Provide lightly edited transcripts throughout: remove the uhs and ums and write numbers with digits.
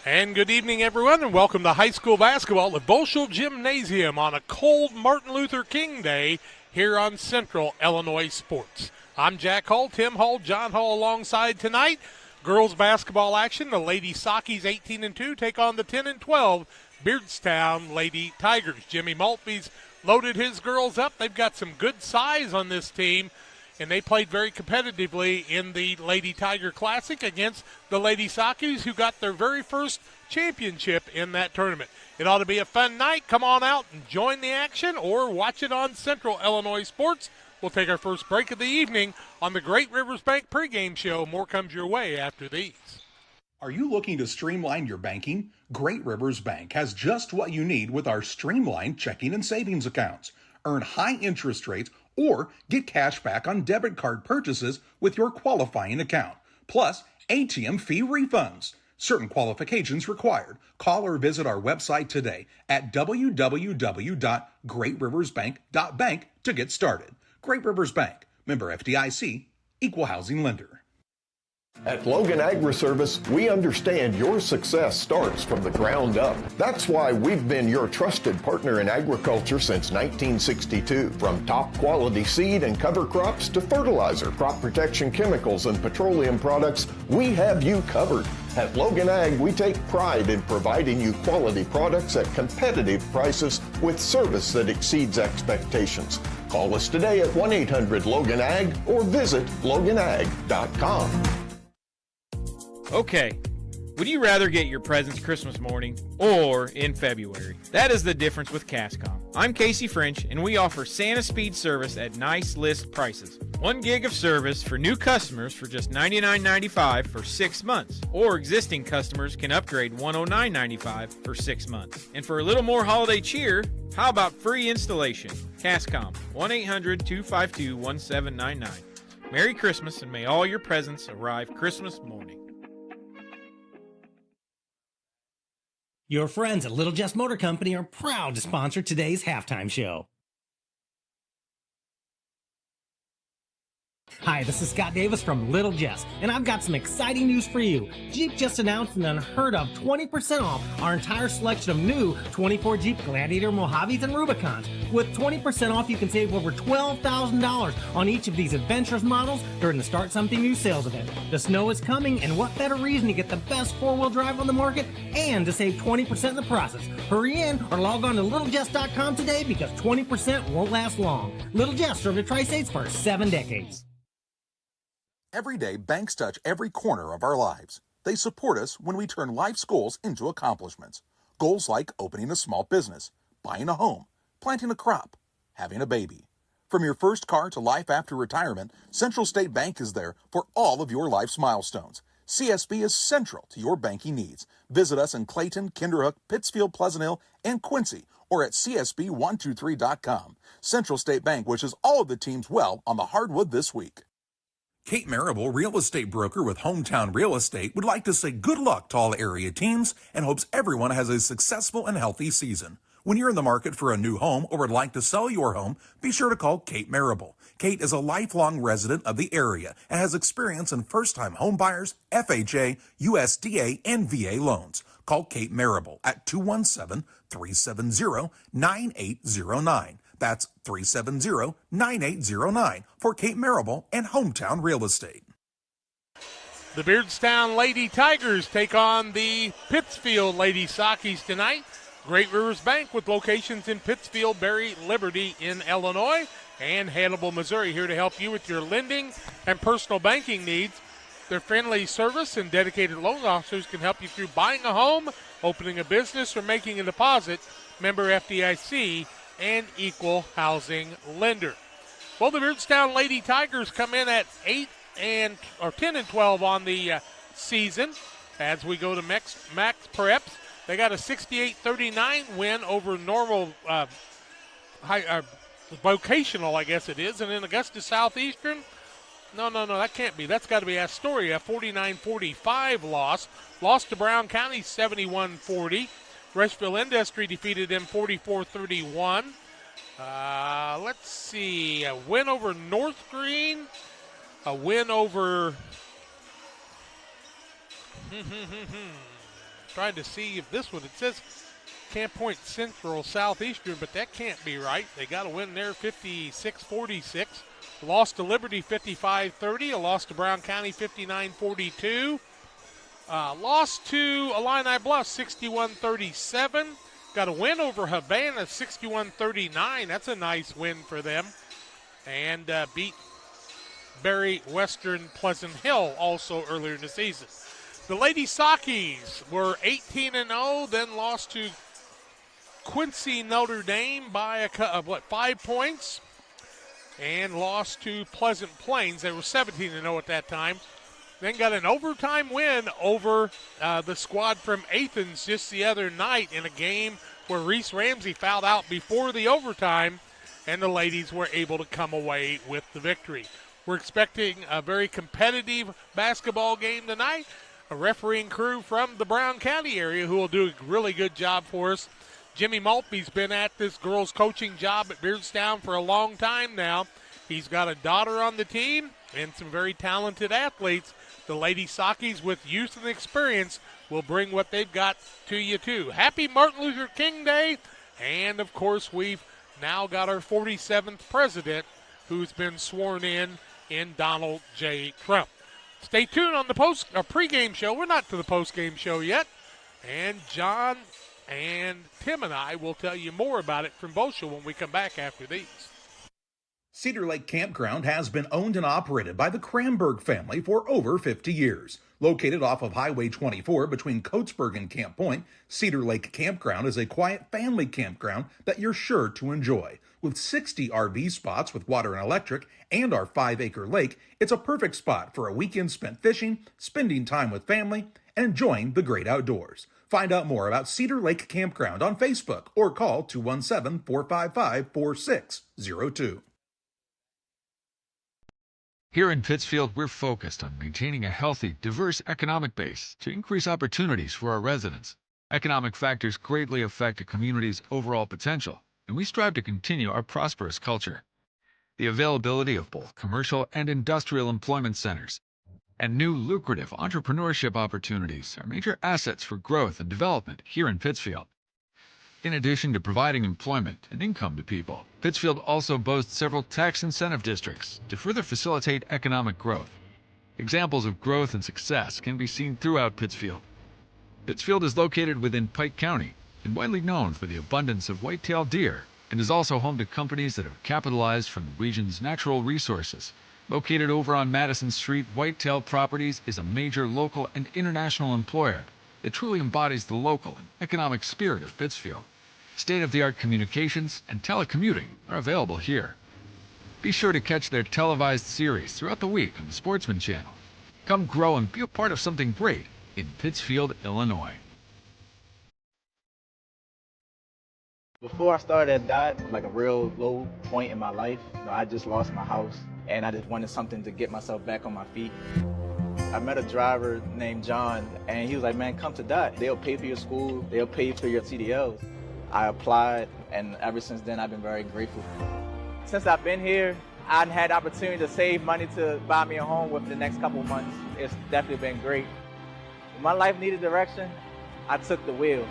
And good evening, everyone, and welcome to high school basketball at Bolshevik Gymnasium on a cold Martin Luther King Day here on Central Illinois Sports. I'm Jack Hall, Tim Hall, John Hall alongside tonight. Girls basketball action, the Lady Sockies 18-2 take on the 10-12 Beardstown Lady Tigers. Jimmy Maltby's loaded his girls up. They've got some good size on this team, and they played very competitively in the Lady Tiger Classic against the Lady Sockies, who got their very first championship in that tournament. It ought to be a fun night. Come on out and join the action or watch it on Central Illinois Sports. We'll take our first break of the evening on the Great Rivers Bank pregame show. More comes your way after these. Are you looking to streamline your banking? Great Rivers Bank has just what you need with our streamlined checking and savings accounts. Earn high interest rates or get cash back on debit card purchases with your qualifying account, plus ATM fee refunds. Certain qualifications required. Call or visit our website today at www.greatriversbank.bank to get started. Great Rivers Bank, member FDIC, equal housing lender. At Logan Agri-Service, we understand your success starts from the ground up. That's why we've been your trusted partner in agriculture since 1962. From top quality seed and cover crops to fertilizer, crop protection chemicals, and petroleum products, we have you covered. At Logan Ag, we take pride in providing you quality products at competitive prices with service that exceeds expectations. Call us today at 1-800-LOGAN-AG or visit loganag.com. Okay, would you rather get your presents Christmas morning or in February? That is the difference with Cascom. I'm Casey French, and we offer Santa Speed service at nice list prices. 1 gig of service for new customers for just $99.95 for 6 months, or existing customers can upgrade $109.95 for 6 months. And for a little more holiday cheer, how about free installation? Cascom, 1-800-252-1799. Merry Christmas, and may all your presents arrive Christmas morning. Your friends at Little Jess Motor Company are proud to sponsor today's halftime show. Hi, this is Scott Davis from Little Jess, and I've got some exciting news for you. Jeep just announced an unheard of 20% off our entire selection of new 24 Jeep Gladiator, Mojaves, and Rubicons. With 20% off, you can save over $12,000 on each of these adventurous models during the Start Something New sales event. The snow is coming, and what better reason to get the best four-wheel drive on the market and to save 20% in the process. Hurry in or log on to littlejess.com today because 20% won't last long. Little Jess served the Tri-States for 7 decades. Every day, banks touch every corner of our lives. They support us when we turn life's goals into accomplishments. Goals like opening a small business, buying a home, planting a crop, having a baby. From your first car to life after retirement, Central State Bank is there for all of your life's milestones. CSB is central to your banking needs. Visit us in Clayton, Kinderhook, Pittsfield, Pleasant Hill, and Quincy, or at csb123.com. Central State Bank wishes all of the teams well on the hardwood this week. Kate Marable, real estate broker with Hometown Real Estate, would like to say good luck to all area teams and hopes everyone has a successful and healthy season. When you're in the market for a new home or would like to sell your home, be sure to call Kate Marable. Kate is a lifelong resident of the area and has experience in first-time home buyers, FHA, USDA, and VA loans. Call Kate Marable at 217-370-9809. That's 370-9809 for Kate Marable and Hometown Real Estate. The Beardstown Lady Tigers take on the Pittsfield Lady Sockies tonight. Great Rivers Bank with locations in Pittsfield, Berry, Liberty in Illinois, and Hannibal, Missouri, here to help you with your lending and personal banking needs. Their friendly service and dedicated loan officers can help you through buying a home, opening a business, or making a deposit. Member FDIC and equal housing lender. Well, the Beardstown Lady Tigers come in at 10-12 on the season. As we go to Max Preps, they got a 68-39 win over Normal Vocational, I guess it is, and in Augusta Southeastern. No, that can't be. That's got to be Astoria, 49-45 loss. Lost to Brown County, 71-40. Rushville Industry defeated them 44-31. Let's see. A win over North Green. A win over trying to see if this one, it says Camp Point Central Southeastern, but that can't be right. They got a win there, 56-46. Lost to Liberty 55-30. A loss to Brown County 59-42. Lost to Illini Bluff 61-37. Got a win over Havana 61-39. That's a nice win for them. And beat Barry Western Pleasant Hill also earlier in the season. The Lady Sockies were 18-0, then lost to Quincy Notre Dame by 5 points, and lost to Pleasant Plains. They were 17-0 at that time. Then got an overtime win over the squad from Athens just the other night in a game where Reese Ramsey fouled out before the overtime, and the ladies were able to come away with the victory. We're expecting a very competitive basketball game tonight. A refereeing crew from the Brown County area who will do a really good job for us. Jimmy Maltby's been at this girls' coaching job at Beardstown for a long time now. He's got a daughter on the team and some very talented athletes. The Lady Sockies, with youth and experience, will bring what they've got to you, too. Happy Martin Luther King Day. And, of course, we've now got our 47th president who's been sworn in Donald J. Trump. Stay tuned on the pregame show. We're not to the postgame show yet. And John and Tim and I will tell you more about it from Boschel when we come back after these. Cedar Lake Campground has been owned and operated by the Kramberg family for over 50 years. Located off of Highway 24 between Coatesburg and Camp Point, Cedar Lake Campground is a quiet family campground that you're sure to enjoy. With 60 RV spots with water and electric and our 5-acre lake, it's a perfect spot for a weekend spent fishing, spending time with family, and enjoying the great outdoors. Find out more about Cedar Lake Campground on Facebook or call 217-455-4602. Here in Pittsfield, we're focused on maintaining a healthy, diverse economic base to increase opportunities for our residents. Economic factors greatly affect a community's overall potential, and we strive to continue our prosperous culture. The availability of both commercial and industrial employment centers and new lucrative entrepreneurship opportunities are major assets for growth and development here in Pittsfield. In addition to providing employment and income to people, Pittsfield also boasts several tax incentive districts to further facilitate economic growth. Examples of growth and success can be seen throughout Pittsfield. Pittsfield is located within Pike County and widely known for the abundance of white-tailed deer, and is also home to companies that have capitalized from the region's natural resources. Located over on Madison Street, Whitetail Properties is a major local and international employer that truly embodies the local and economic spirit of Pittsfield. State-of-the-art communications and telecommuting are available here. Be sure to catch their televised series throughout the week on the Sportsman Channel. Come grow and be a part of something great in Pittsfield, Illinois. Before I started at DOT, like a real low point in my life, I just lost my house and I just wanted something to get myself back on my feet. I met a driver named John and he was like, man, come to DOT. They'll pay for your school, they'll pay for your CDLs. I applied and ever since then I've been very grateful. Since I've been here, I've had the opportunity to save money to buy me a home within the next couple of months. It's definitely been great. When my life needed direction, I took the wheel.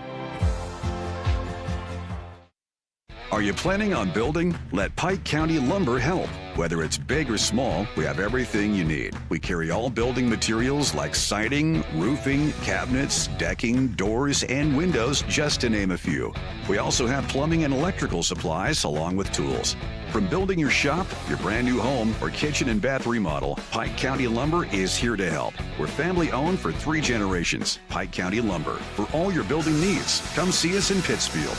Are you planning on building? Let Pike County Lumber help. Whether it's big or small, we have everything you need. We carry all building materials like siding, roofing, cabinets, decking, doors, and windows, just to name a few. We also have plumbing and electrical supplies along with tools. From building your shop, your brand new home, or kitchen and bath remodel, Pike County Lumber is here to help. We're family owned for 3 generations. Pike County Lumber. For all your building needs, come see us in Pittsfield.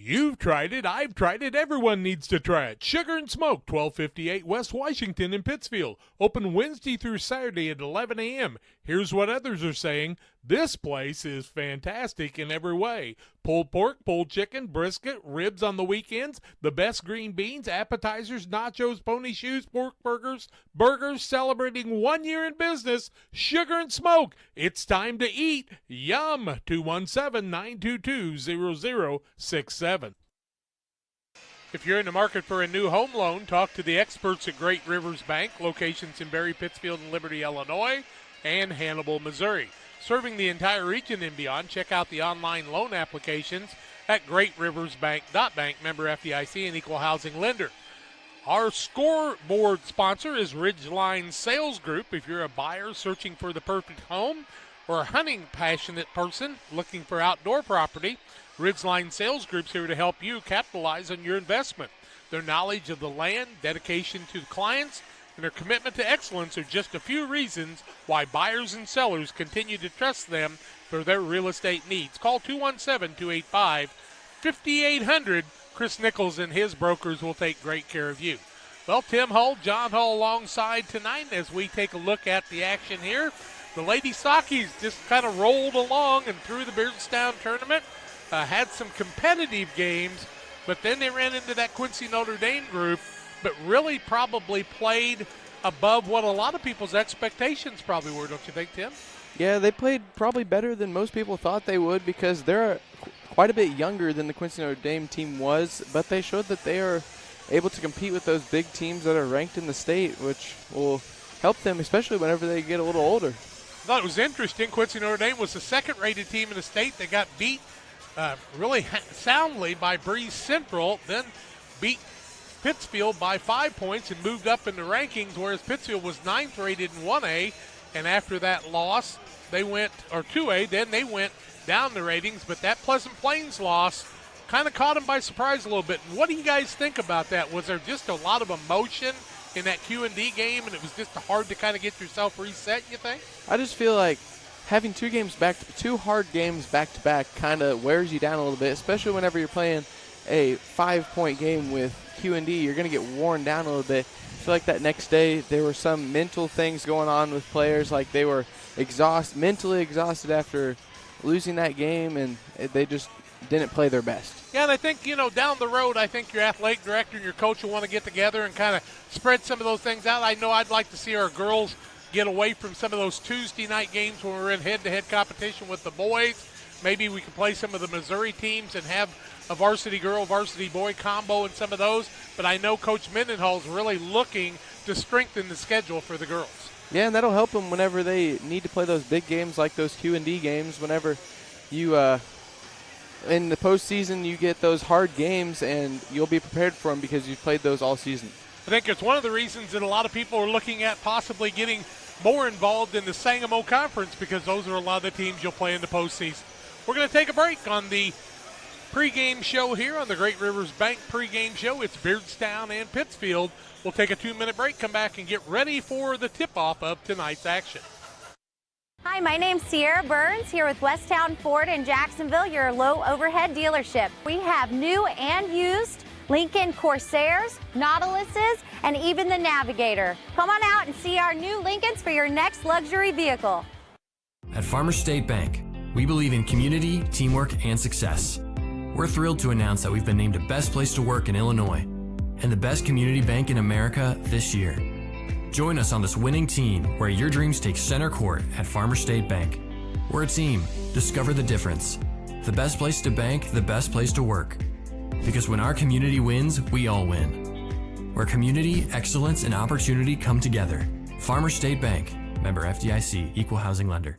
You've tried it, I've tried it, everyone needs to try it. Sugar and Smoke, 1258 West Washington in Pittsfield. Open Wednesday through Saturday at 11 a.m. Here's what others are saying. This place is fantastic in every way. Pulled pork, pulled chicken, brisket, ribs on the weekends, the best green beans, appetizers, nachos, pony shoes, pork burgers, celebrating 1 year in business. Sugar and Smoke, it's time to eat. Yum! 217-922-0067. If you're in the market for a new home loan, talk to the experts at Great Rivers Bank, locations in Barry, Pittsfield, and Liberty, Illinois, and Hannibal, Missouri. serving the entire region and beyond. Check out the online loan applications at GreatRiversBank.bank, member FDIC, and equal housing lender. Our scoreboard sponsor is Ridgeline Sales Group. If you're a buyer searching for the perfect home or a hunting passionate person looking for outdoor property, Ridgeline Sales Group's here to help you capitalize on your investment. Their knowledge of the land, dedication to the clients, and their commitment to excellence are just a few reasons why buyers and sellers continue to trust them for their real estate needs. Call 217-285-5800. Chris Nichols and his brokers will take great care of you. Well, Tim Hull, John Hull alongside tonight as we take a look at the action here. The Lady Sockies just kind of rolled along and through the Beardstown tournament, had some competitive games, but then they ran into that Quincy Notre Dame group, but really probably played above what a lot of people's expectations probably were, don't you think, Tim? Yeah, they played probably better than most people thought they would because they're quite a bit younger than the Quincy Notre Dame team was, but they showed that they are able to compete with those big teams that are ranked in the state, which will help them, especially whenever they get a little older. I thought it was interesting. Quincy Notre Dame was the second-rated team in the state. They got beat really soundly by Breeze Central, then beat Pittsfield by 5 points and moved up in the rankings, whereas Pittsfield was 9th rated in 1A, and after that loss, they went, or 2A, then they went down the ratings, but that Pleasant Plains loss kind of caught them by surprise a little bit. What do you guys think about that? Was there just a lot of emotion in that Q&D game, and it was just hard to kind of get yourself reset, you think? I just feel like having two hard games back-to-back kind of wears you down a little bit, especially whenever you're playing a 5-point game with Q&D. You're going to get worn down a little bit. I feel like that next day there were some mental things going on with players, like they were mentally exhausted after losing that game, and they just didn't play their best. Yeah, and I think, down the road, I think your athletic director and your coach will want to get together and kind of spread some of those things out. I know I'd like to see our girls get away from some of those Tuesday night games when we're in head-to-head competition with the boys. Maybe we can play some of the Missouri teams and have a varsity girl, varsity boy combo in some of those. But I know Coach Mendenhall's really looking to strengthen the schedule for the girls. Yeah, and that'll help them whenever they need to play those big games like those Q&D games. Whenever you, in the postseason, you get those hard games, and you'll be prepared for them because you've played those all season. I think it's one of the reasons that a lot of people are looking at possibly getting more involved in the Sangamo Conference because those are a lot of the teams you'll play in the postseason. We're going to take a break on the pregame show here on the Great Rivers Bank pregame show. It's Beardstown and Pittsfield. We'll take a 2-minute break, come back, and get ready for the tip-off of tonight's action. Hi, my name's Sierra Burns here with Westtown Ford in Jacksonville, your low overhead dealership. We have new and used Lincoln Corsairs, Nautiluses, and even the Navigator. Come on out and see our new Lincolns for your next luxury vehicle. At Farmers State Bank, we believe in community, teamwork, and success. We're thrilled to announce that we've been named the best place to work in Illinois and the best community bank in America this year. Join us on this winning team where your dreams take center court at Farmers State Bank. We're a team. Discover the difference. The best place to bank, the best place to work. Because when our community wins, we all win. Where community, excellence, and opportunity come together. Farmers State Bank. Member FDIC. Equal housing lender.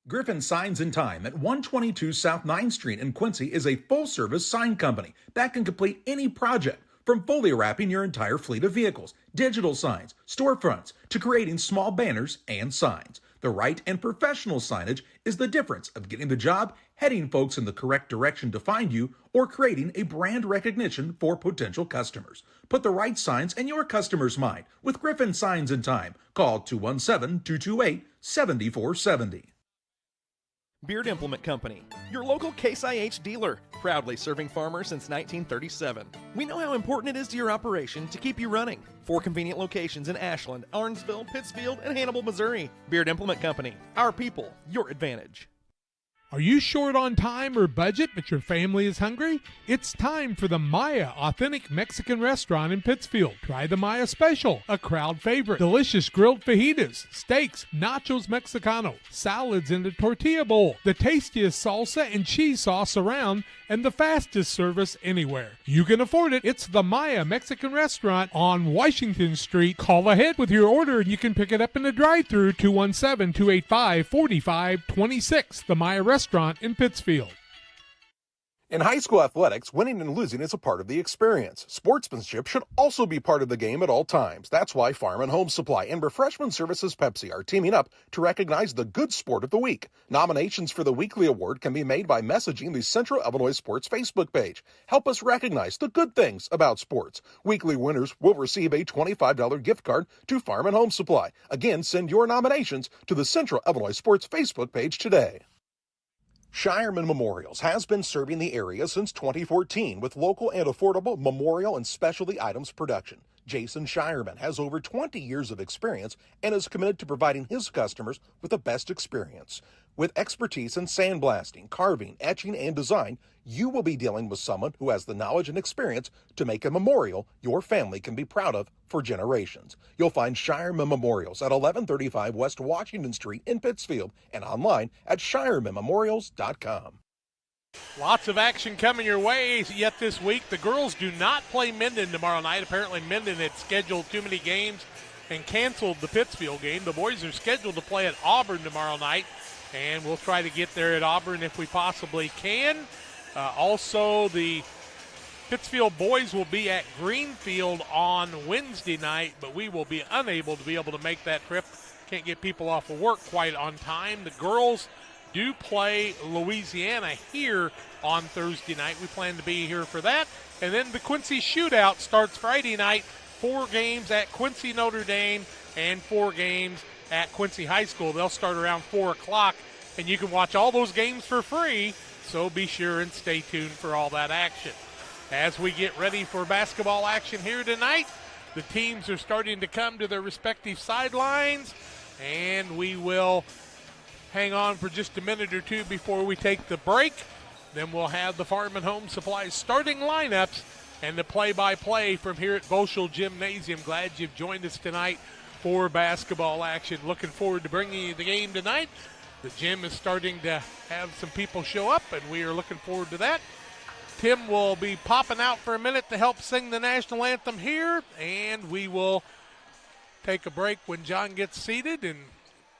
Griffin Signs and Time at 122 South 9th Street in Quincy is a full-service sign company that can complete any project, from fully wrapping your entire fleet of vehicles, digital signs, storefronts, to creating small banners and signs. The right and professional signage is the difference of getting the job, heading folks in the correct direction to find you, or creating a brand recognition for potential customers. Put the right signs in your customer's mind with Griffin Signs and Time. Call 217-228-7470. Beard Implement Company, your local Case IH dealer, proudly serving farmers since 1937. We know how important it is to your operation to keep you running. 4 convenient locations in Ashland, Arnsville, Pittsfield, and Hannibal, Missouri. Beard Implement Company, our people, your advantage. Are you short on time or budget, but your family is hungry? It's time for the Maya Authentic Mexican Restaurant in Pittsfield. Try the Maya Special, a crowd favorite. Delicious grilled fajitas, steaks, nachos Mexicano, salads in a tortilla bowl, the tastiest salsa and cheese sauce around, and the fastest service anywhere. You can afford it. It's the Maya Mexican Restaurant on Washington Street. Call ahead with your order and you can pick it up in the drive-thru, 217-285-4526. The Maya Restaurant in Pittsfield. In high school athletics, winning and losing is a part of the experience. Sportsmanship should also be part of the game at all times. That's why Farm and Home Supply and Refreshment Services Pepsi are teaming up to recognize the good sport of the week. Nominations for the weekly award can be made by messaging the Central Illinois Sports Facebook page. Help us recognize the good things about sports. Weekly winners will receive a $25 gift card to Farm and Home Supply. Again, send your nominations to the Central Illinois Sports Facebook page today. Shireman Memorials has been serving the area since 2014 with local and affordable memorial and specialty items production. Jason Shireman has over 20 years of experience and is committed to providing his customers with the best experience. With expertise in sandblasting, carving, etching, and design, you will be dealing with someone who has the knowledge and experience to make a memorial your family can be proud of for generations. You'll find Shireman Memorials at 1135 West Washington Street in Pittsfield and online at shiremanmemorials.com. Lots of action coming your way yet this week. The girls do not play Minden tomorrow night. Apparently Minden had scheduled too many games and canceled the Pittsfield game. The boys are scheduled to play at Auburn tomorrow night, and we'll try to get there at Auburn if we possibly can. Also, the Pittsfield boys will be at Greenfield on Wednesday night, but we will be unable to make that trip. Can't get people off of work quite on time. The girls do play Louisiana here on Thursday night. We plan to be here for that. And then the Quincy Shootout starts Friday night. 4 games at Quincy Notre Dame and 4 games at Quincy High School. They'll start around 4 o'clock, and you can watch all those games for free, so be sure and stay tuned for all that action. As we get ready for basketball action here tonight, the teams are starting to come to their respective sidelines, and we will hang on for just a minute or two before we take the break. Then we'll have the Farm and Home Supply starting lineups and the play-by-play from here at Boschel Gymnasium. Glad you've joined us tonight for basketball action. Looking forward to bringing you the game tonight. The gym is starting to have some people show up, and we are looking forward to that. Tim will be popping out for a minute to help sing the national anthem here, and we will take a break when John gets seated and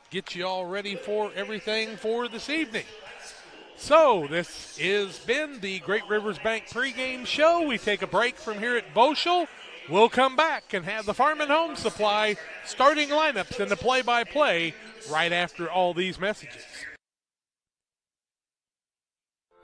get you all ready for everything for this evening. So this has been the Great Rivers Bank pregame show. We take a break from here at Boschel. We'll come back and have the Farm and Home Supply starting lineups and the play-by-play right after all these messages.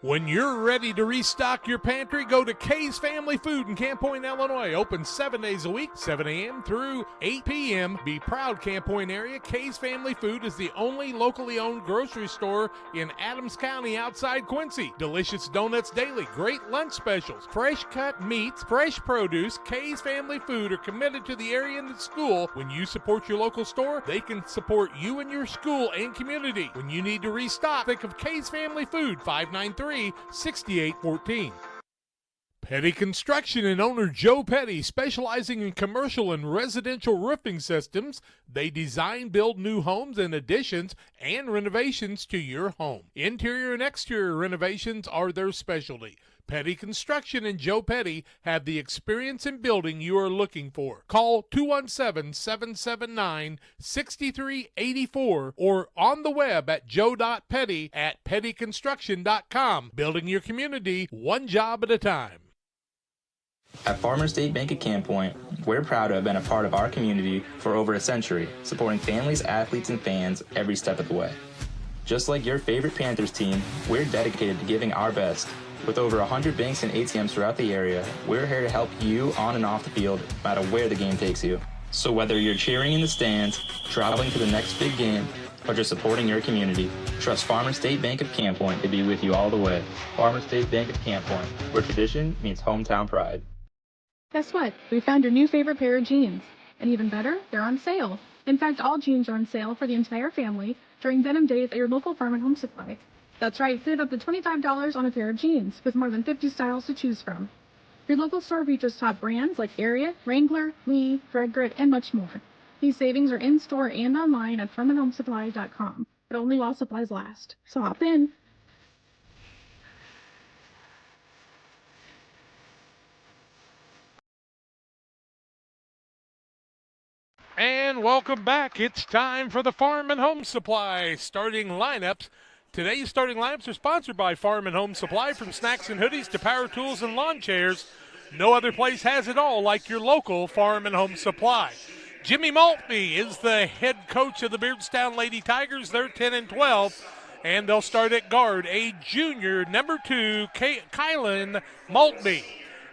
When you're ready to restock your pantry, go to Kay's Family Food in Camp Point, Illinois. Open 7 days a week, 7 a.m. through 8 p.m. Be proud, Camp Point area. Kay's Family Food is the only locally owned grocery store in Adams County outside Quincy. Delicious donuts daily, great lunch specials, fresh cut meats, fresh produce. Kay's Family Food are committed to the area and the school. When you support your local store, they can support you and your school and community. When you need to restock, think of Kay's Family Food, 593-6814. Petty Construction and owner Joe Petty, specializing in commercial and residential roofing systems. They design, build new homes and additions and renovations to your home. Interior and exterior renovations are their specialty. Petty Construction and Joe Petty have the experience in building you are looking for. Call 217-779-6384 or on the web at joe.petty@pettyconstruction.com. Building your community one job at a time. At Farmers State Bank at Camp Point, we're proud to have been a part of our community for over a century, supporting families, athletes, and fans every step of the way. Just like your favorite Panthers team, we're dedicated to giving our best. With over 100 banks and ATMs throughout the area, we're here to help you on and off the field, no matter where the game takes you. So whether you're cheering in the stands, traveling to the next big game, or just supporting your community, trust Farmers State Bank of Camp Point to be with you all the way. Farmers State Bank of Camp Point, where tradition meets hometown pride. Guess what? We found your new favorite pair of jeans. And even better, they're on sale. In fact, all jeans are on sale for the entire family during denim days at your local Farm and Home Supply. That's right, save up to $25 on a pair of jeans with more than 50 styles to choose from. Your local store features top brands like Ariat, Wrangler, Lee, Fred Grit, and much more. These savings are in-store and online at farmandhomesupply.com, but only while supplies last. So hop in. And welcome back. It's time for the Farm and Home Supply starting lineups. Today's starting lineups are sponsored by Farm and Home Supply. From snacks and hoodies to power tools and lawn chairs, no other place has it all like your local Farm and Home Supply. Jimmy Maltby is the head coach of the Beardstown Lady Tigers. They're 10-12, and they'll start at guard. A junior, number 2, Kylan Maltby.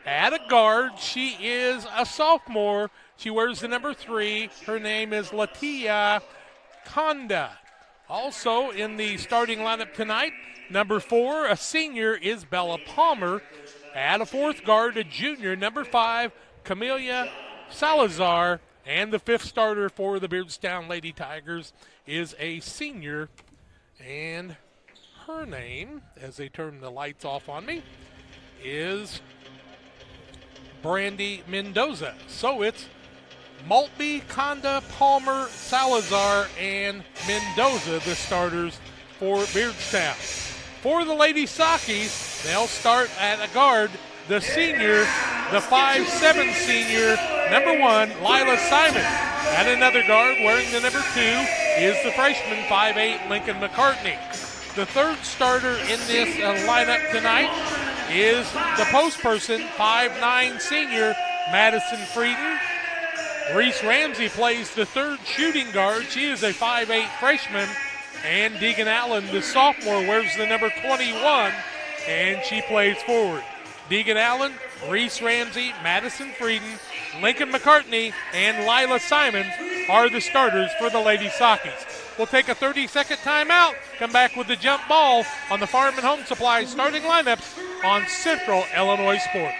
At a guard, she is a sophomore. She wears the number 3. Her name is Latia Conda. Also in the starting lineup tonight, number 4, a senior, is Bella Palmer. At a fourth guard, a junior, number 5, Camelia Salazar. And the fifth starter for the Beardstown Lady Tigers is a senior. And her name, as they turn the lights off on me, is Brandy Mendoza. So it's Maltby, Conda, Palmer, Salazar, and Mendoza, the starters for Beardstown. For the Lady Sockies, they'll start at a guard, the senior, the 5'7" senior, number 1, Lila Simon. At another guard, wearing the number 2, is the freshman, 5'8", Lincoln McCartney. The third starter in this lineup tonight is the post person, 5'9" senior, Madison Frieden. Reese Ramsey plays the third shooting guard. She is a 5'8" freshman. And Deegan Allen, the sophomore, wears the number 21, and she plays forward. Deegan Allen, Reese Ramsey, Madison Frieden, Lincoln McCartney, and Lila Simons are the starters for the Lady Sockies. We'll take a 30-second timeout, come back with the jump ball on the Farm and Home Supply starting lineups on Central Illinois Sports.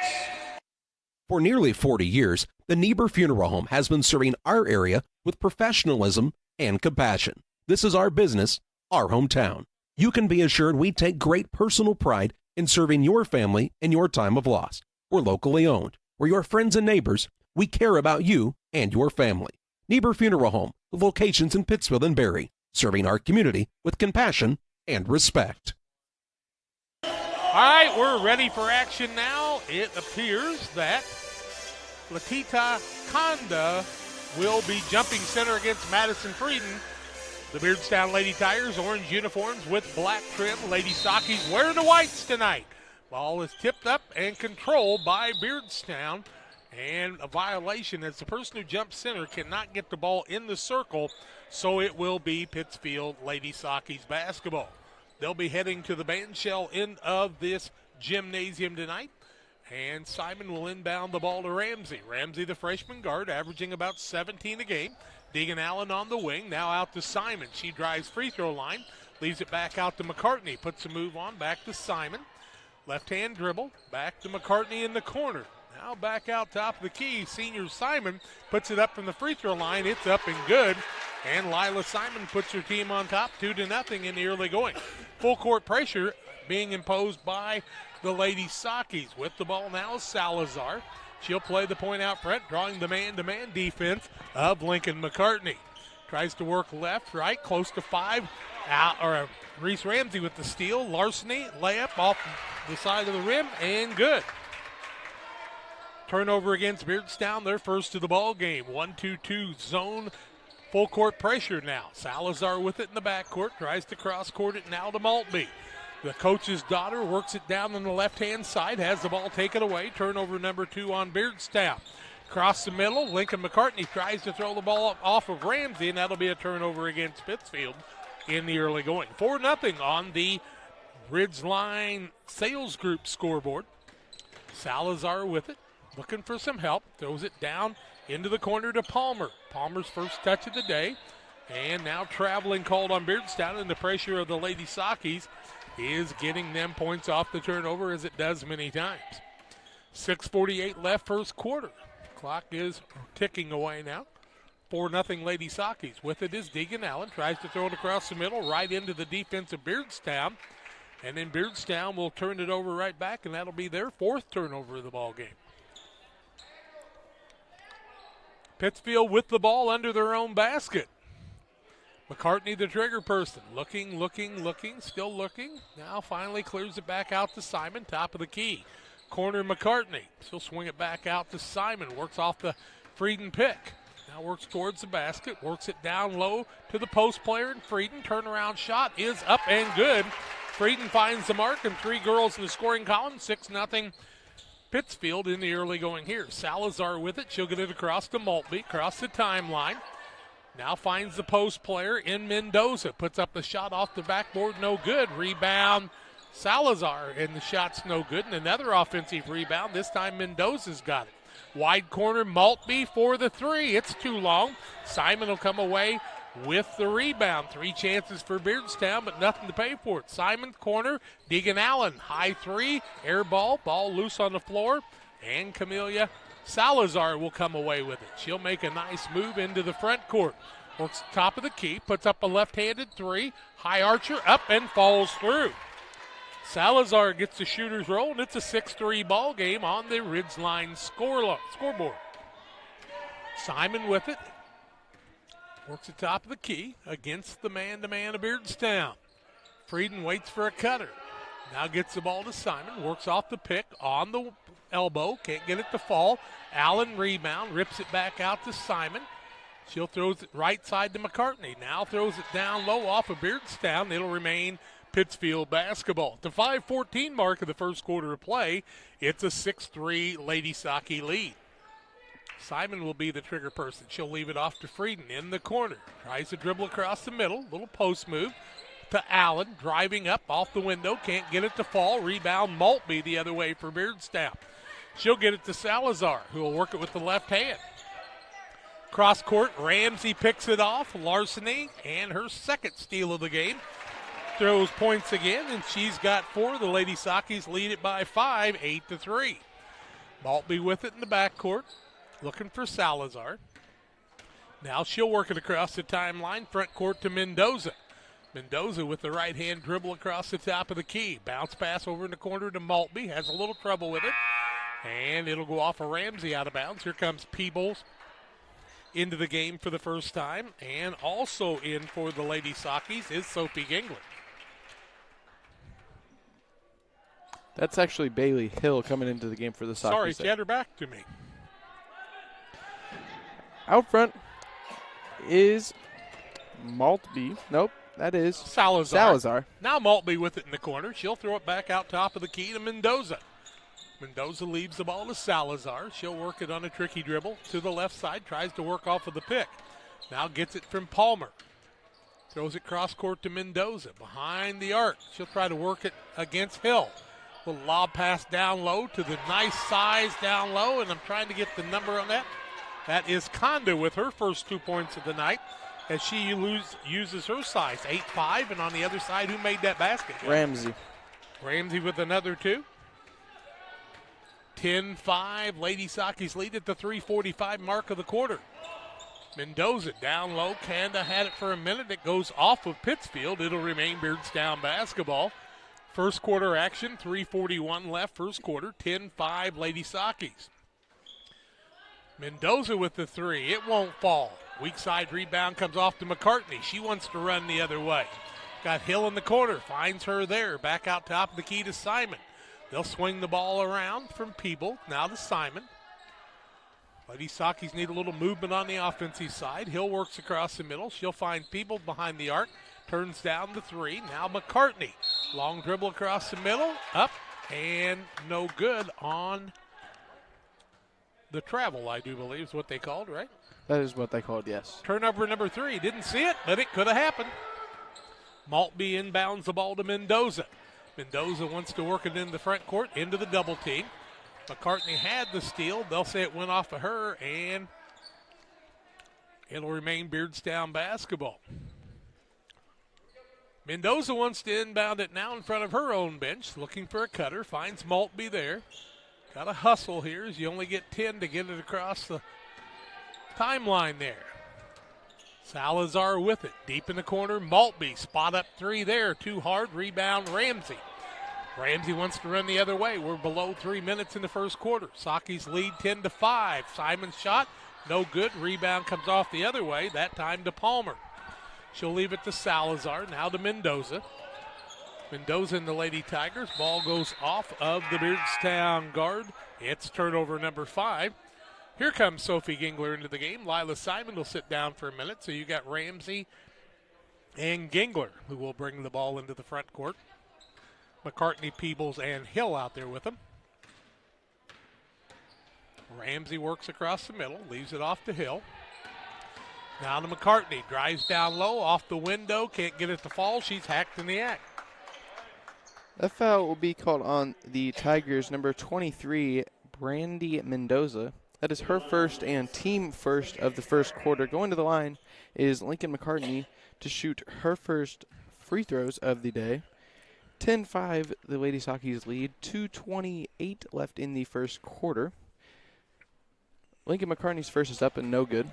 For nearly 40 years, the Niebuhr Funeral Home has been serving our area with professionalism and compassion. This is our business, our hometown. You can be assured we take great personal pride in serving your family in your time of loss. We're locally owned. We're your friends and neighbors. We care about you and your family. Niebuhr Funeral Home, with locations in Pittsfield and Barry, serving our community with compassion and respect. All right, we're ready for action now. It appears that Latita Conda will be jumping center against Madison Frieden. The Beardstown Lady Tigers, orange uniforms with black trim. Lady Sockies wearing the whites tonight. Ball is tipped up and controlled by Beardstown. And a violation as the person who jumps center cannot get the ball in the circle, so it will be Pittsfield Lady Sockies basketball. They'll be heading to the bandshell end of this gymnasium tonight. And Simon will inbound the ball to Ramsey. Ramsey, the freshman guard, averaging about 17 a game. Deegan Allen on the wing, now out to Simon. She drives free throw line, leaves it back out to McCartney. Puts a move on, back to Simon. Left-hand dribble, back to McCartney in the corner. Now back out top of the key, senior Simon puts it up from the free throw line. It's up and good. And Lila Simon puts her team on top 2-0 in the early going. Full court pressure being imposed by the Lady Sockies. With the ball now is Salazar. She'll play the point out front, drawing the man-to-man defense of Lincoln McCartney. Tries to work left, right, close to 5. Reese Ramsey with the steal. Larceny, layup off the side of the rim, and good. Turnover against Beardstown, their first of the ball game. 1-2-2 zone, full court pressure now. Salazar with it in the backcourt, tries to cross-court it now to Maltby. The coach's daughter works it down on the left-hand side, has the ball taken away. Turnover number 2 on Beardstown. Across the middle, Lincoln McCartney tries to throw the ball off of Ramsey, and that'll be a turnover against Pittsfield in the early going. 4-0 on the Ridgeline Sales Group scoreboard. Salazar with it, looking for some help. Throws it down into the corner to Palmer. Palmer's first touch of the day. And now traveling called on Beardstown, and the pressure of the Lady Sockies is getting them points off the turnover, as it does many times. 6:48 left first quarter. Clock is ticking away now. 4-0 Lady Sockies. With it is Deegan Allen. Tries to throw it across the middle, right into the defense of Beardstown. And then Beardstown will turn it over right back, and that'll be their 4th turnover of the ball game. Pittsfield with the ball under their own basket. McCartney, the trigger person, looking, still looking. Now finally clears it back out to Simon, top of the key. Corner McCartney. She'll swing it back out to Simon. Works off the Frieden pick. Now works towards the basket. Works it down low to the post player. And Frieden, turnaround shot is up and good. Frieden finds the mark, and 3 girls in the scoring column. 6-0 Pittsfield in the early going here. Salazar with it. She'll get it across to Maltby, across the timeline. Now finds the post player in Mendoza. Puts up the shot off the backboard, no good. Rebound, Salazar, and the shot's no good. And another offensive rebound. This time Mendoza's got it. Wide corner, Maltby for the 3. It's too long. Simon will come away with the rebound. 3 chances for Beardstown, but nothing to pay for it. Simon's corner, Deegan Allen, high 3, air ball loose on the floor, and Camellia Salazar will come away with it. She'll make a nice move into the front court. Works top of the key, puts up a left-handed 3, high archer up and falls through. Salazar gets the shooter's roll, and it's a 6-3 ball game on the Ridgeline scoreboard. Simon with it. Works the top of the key against the man-to-man of Beardstown. Frieden waits for a cutter. Now gets the ball to Simon. Works off the pick on the elbow. Can't get it to fall. Allen rebound. Rips it back out to Simon. She'll throw it right side to McCartney. Now throws it down low off of Beardstown. It'll remain Pittsfield basketball. At the 5:14 mark of the first quarter of play, it's a 6-3 Lady Saki lead. Simon will be the trigger person. She'll leave it off to Frieden in the corner. Tries to dribble across the middle. Little post move to Allen. Driving up off the window. Can't get it to fall. Rebound Maltby the other way for Beardstown. She'll get it to Salazar, who will work it with the left hand. Cross court, Ramsey picks it off. Larceny, and her second steal of the game. Throws points again, and she's got 4. The Lady Sakis lead it by 5, 8-3. Maltby with it in the backcourt. Looking for Salazar. Now she'll work it across the timeline. Front court to Mendoza. Mendoza with the right hand dribble across the top of the key. Bounce pass over in the corner to Maltby. Has a little trouble with it. And it'll go off of Ramsey out of bounds. Here comes Peebles into the game for the first time. And also in for the Lady Sakis is Sophie Gingler. That's actually Bailey Hill coming into the game for the Sakis. Sorry, she had her back to me. Out front is Maltby. Nope, that is Salazar. Now Maltby with it in the corner. She'll throw it back out top of the key to Mendoza. Mendoza leaves the ball to Salazar. She'll work it on a tricky dribble to the left side. Tries to work off of the pick. Now gets it from Palmer. Throws it cross court to Mendoza. Behind the arc. She'll try to work it against Hill. Little lob pass down low to the nice size down low. And I'm trying to get the number on that. That is Conda with her first 2 points of the night as she uses her size, 8'5", and on the other side, who made that basket? Ramsey. Ramsey with another 2. 10-5, Lady Sakis lead at the 3:45 mark of the quarter. Mendoza down low. Conda had it for a minute. It goes off of Pittsfield. It'll remain Beardstown basketball. First quarter action, 3:41 left, first quarter, 10-5, Lady Sakis. Mendoza with the 3. It won't fall. Weak side rebound comes off to McCartney. She wants to run the other way. Got Hill in the corner. Finds her there. Back out top of the key to Simon. They'll swing the ball around from Peeble. Now to Simon. Lady Sakis need a little movement on the offensive side. Hill works across the middle. She'll find Peeble behind the arc. Turns down the 3. Now McCartney. Long dribble across the middle. Up and no good on the travel, I do believe, is what they called, right? That is what they called, yes. Turnover number 3. Didn't see it, but it could have happened. Maltby inbounds the ball to Mendoza. Mendoza wants to work it in the front court, into the double team. McCartney had the steal. They'll say it went off of her, and it'll remain Beardstown basketball. Mendoza wants to inbound it now in front of her own bench, looking for a cutter. Finds Maltby there. Got to hustle here as you only get 10 to get it across the timeline there. Salazar with it. Deep in the corner, Maltby. Spot up three there. Too hard. Rebound, Ramsey. Ramsey wants to run the other way. We're below 3 minutes in the first quarter. Saki's lead 10-5. Simon's shot, no good. Rebound comes off the other way, that time to Palmer. She'll leave it to Salazar, now to Mendoza. Mendoza and the Lady Tigers. Ball goes off of the Beardstown guard. It's turnover number 5. Here comes Sophie Gingler into the game. Lila Simon will sit down for a minute. So you got Ramsey and Gingler who will bring the ball into the front court. McCartney, Peebles, and Hill out there with them. Ramsey works across the middle, leaves it off to Hill. Now to McCartney, drives down low, off the window, can't get it to fall. She's hacked in the act. That foul will be called on the Tigers, number 23, Brandy Mendoza. That is her first and team first of the first quarter. Going to the line is Lincoln McCartney to shoot her first free throws of the day. 10-5, the Lady Sockies lead. 2:28 left in the first quarter. Lincoln McCartney's first is up and no good.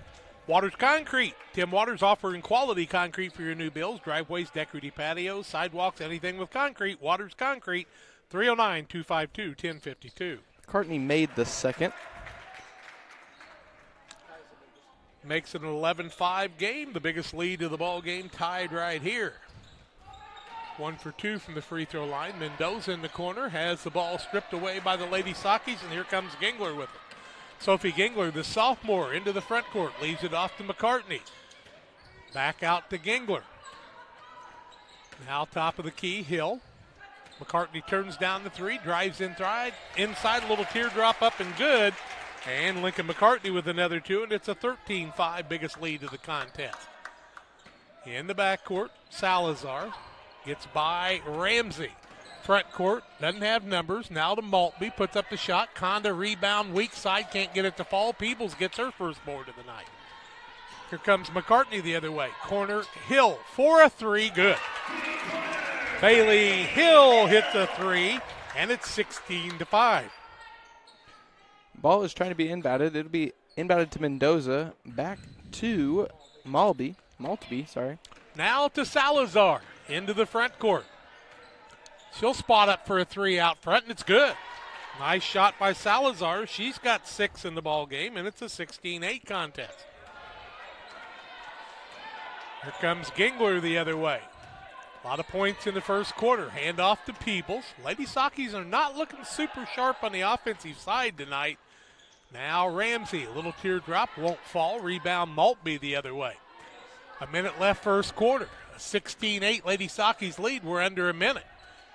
Waters Concrete. Tim Waters offering quality concrete for your new builds. Driveways, decorative patios, sidewalks, anything with concrete. Waters Concrete, 309-252-1052. McCartney made the second. Makes it an 11-5 game. The biggest lead of the ball game tied right here. 1 for 2 from the free throw line. Mendoza in the corner has the ball stripped away by the Lady Sockies, and here comes Gingler with it. Sophie Gingler, the sophomore, into the front court, leaves it off to McCartney. Back out to Gingler. Now top of the key, Hill. McCartney turns down the three, drives inside, a little teardrop up and good. And Lincoln McCartney with another two, and it's a 13-5 biggest lead of the contest. In the backcourt, Salazar gets by Ramsey. Front court, doesn't have numbers. Now to Maltby, puts up the shot. Conda rebound, weak side, can't get it to fall. Peebles gets her first board of the night. Here comes McCartney the other way. Corner, Hill for a three, good. Bailey Hill hits a three, and it's 16-5. Ball is trying to be inbounded. It'll be inbounded to Mendoza. Back to Maltby. Now to Salazar, into the front court. She'll spot up for a three out front, and it's good. Nice shot by Salazar. She's got 6 in the ball game, and it's a 16-8 contest. Here comes Gingler the other way. A lot of points in the first quarter. Hand off to Peebles. Lady Sockies are not looking super sharp on the offensive side tonight. Now Ramsey, a little teardrop, won't fall. Rebound Maltby the other way. A minute left first quarter. A 16-8 Lady Sockies lead. We're under a minute.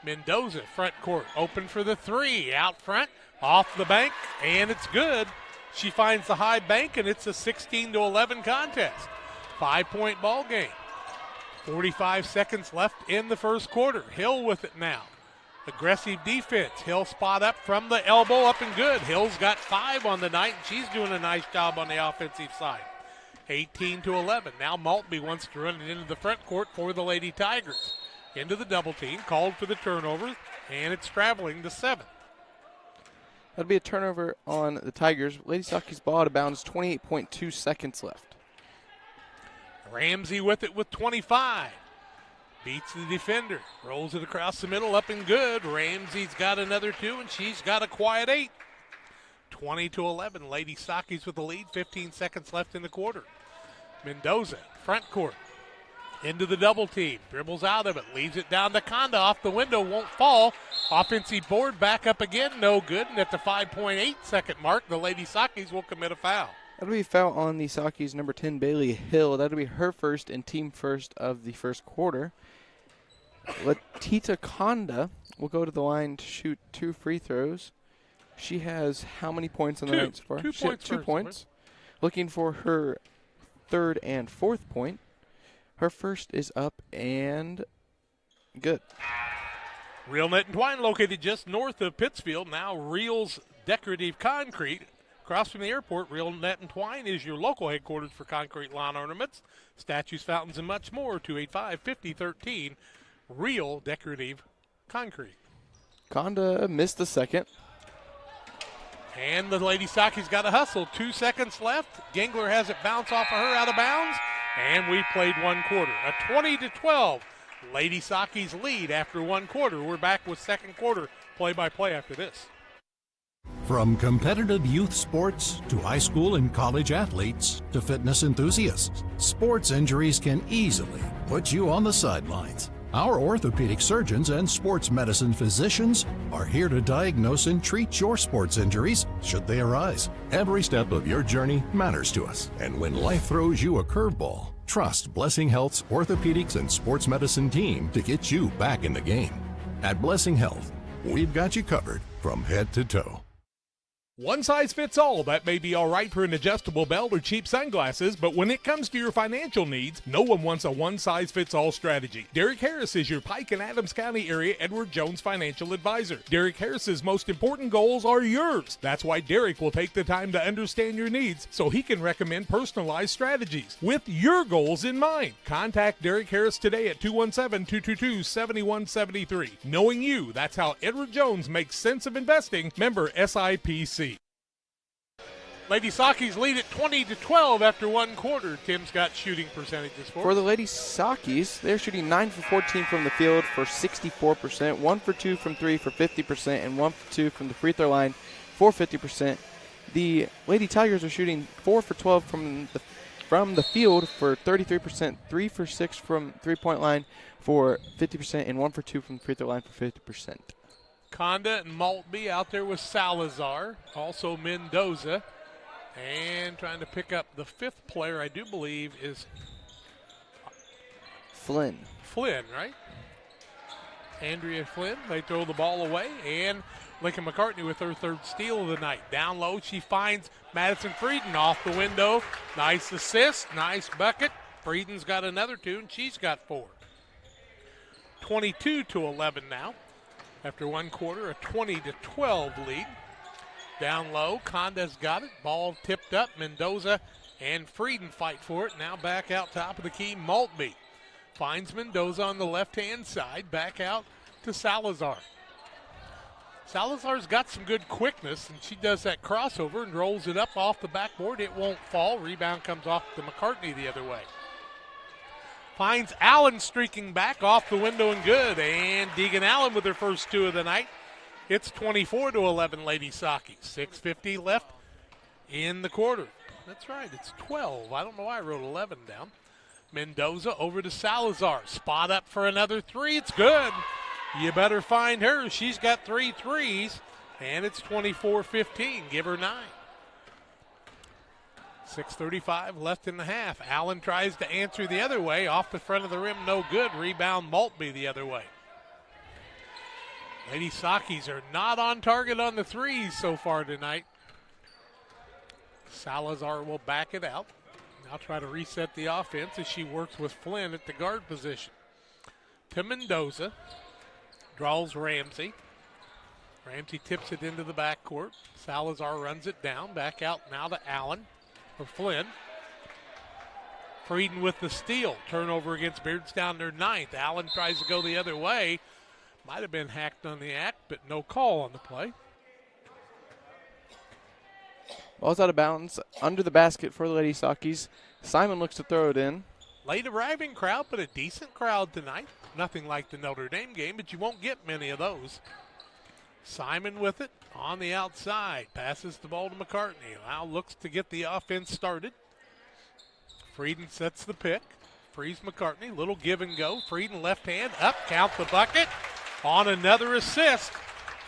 Mendoza, front court, open for the three. Out front, off the bank, and it's good. She finds the high bank, and it's a 16-11 contest. 5-point ball game. 45 seconds left in the first quarter. Hill with it now. Aggressive defense. Hill spot up from the elbow, up and good. Hill's got 5 on the night, and she's doing a nice job on the offensive side. 18-11. Now Maltby wants to run it into the front court for the Lady Tigers. Into the double team, called for the turnover, and it's traveling to 7. That'll be a turnover on the Tigers. Lady Sockies ball out of bounds, 28.2 seconds left. Ramsey with it with 25. Beats the defender, rolls it across the middle, up and good. Ramsey's got another 2, and she's got a quiet 8. 20-11, Lady Sockies with the lead, 15 seconds left in the quarter. Mendoza, front court. Into the double team, dribbles out of it, leaves it down to Conda, off the window, won't fall. Offensive board, back up again, no good. And at the 5.8 second mark, the Lady Sockies will commit a foul. That'll be a foul on the Sockies, number 10, Bailey Hill. That'll be her first and team first of the first quarter. Latita Conda will go to the line to shoot 2 free throws. She has how many points on the night so far? 2 points. 2 points. Looking for her third and fourth point. Her first is up and good. Real Net and Twine located just north of Pittsfield. Now Reel's Decorative Concrete. Across from the airport, Real Net and Twine is your local headquarters for concrete lawn ornaments, statues, fountains, and much more. 285-5013. Real Decorative Concrete. Conda missed the second. And the Lady Sockies got a hustle. 2 seconds left. Gingler has it bounce off of her out of bounds. And we played one quarter. A 20-12 Lady Saki's lead after one quarter. We're back with second quarter play-by-play after this. From competitive youth sports to high school and college athletes to fitness enthusiasts, sports injuries can easily put you on the sidelines. Our orthopedic surgeons and sports medicine physicians are here to diagnose and treat your sports injuries should they arise. Every step of your journey matters to us, and when life throws you a curveball, trust Blessing Health's orthopedics and sports medicine team to get you back in the game. At Blessing Health, we've got you covered from head to toe. One size fits all. That may be all right for an adjustable belt or cheap sunglasses, but when it comes to your financial needs, no one wants a one-size-fits-all strategy. Derek Harris is your Pike and Adams County area Edward Jones financial advisor. Derek Harris's most important goals are yours. That's why Derek will take the time to understand your needs so he can recommend personalized strategies with your goals in mind. Contact Derek Harris today at 217-222-7173. Knowing you, that's how Edward Jones makes sense of investing. Member SIPC. Lady Saki's lead at 20-12 after one quarter. Tim's got shooting percentages for the Lady Sakis. They're shooting 9 for 14 from the field for 64%, 1 for 2 from 3 for 50%, and 1 for 2 from the free throw line for 50%. The Lady Tigers are shooting 4 for 12 from the field for 33%, 3 for 6 from three-point line for 50%, and 1 for 2 from the free throw line for 50%. Conda and Maltby out there with Salazar, also Mendoza. And trying to pick up the fifth player, I do believe, is Flynn, right? Andrea Flynn. They throw the ball away, and Lincoln McCartney with her third steal of the night. Down low, she finds Madison Frieden off the window. Nice assist, nice bucket. Frieden's got another two, and she's got 4. 22-11 now. After one quarter, a 20-12 lead. Down low, Conda's got it. Ball tipped up. Mendoza and Frieden fight for it. Now back out top of the key, Maltby. Finds Mendoza on the left-hand side. Back out to Salazar. Salazar's got some good quickness, and she does that crossover and rolls it up off the backboard. It won't fall. Rebound comes off to McCartney the other way. Finds Allen streaking back off the window and good. And Deegan Allen with her first 2 of the night. It's 24-11 Lady Saki. 6:50 left in the quarter. That's right, it's 12. I don't know why I wrote 11 down. Mendoza over to Salazar. Spot up for another 3. It's good. You better find her. She's got 3 threes, and it's 24-15. Give her 9. 6:35 left in the half. Allen tries to answer the other way. Off the front of the rim, no good. Rebound Maltby the other way. Lady Sakis are not on target on the threes so far tonight. Salazar will back it out. Now try to reset the offense as she works with Flynn at the guard position. To Mendoza. Draws Ramsey. Ramsey tips it into the backcourt. Salazar runs it down. Back out now to Allen or Flynn. Frieden with the steal. Turnover against Beardstown, their 9th. Allen tries to go the other way. Might have been hacked on the act, but no call on the play. Ball's out of bounds. Under the basket for the Lady Sakis. Simon looks to throw it in. Late arriving crowd, but a decent crowd tonight. Nothing like the Notre Dame game, but you won't get many of those. Simon with it on the outside. Passes the ball to McCartney. Now looks to get the offense started. Frieden sets the pick. Frees McCartney. Little give and go. Frieden left hand up. Count the bucket. On another assist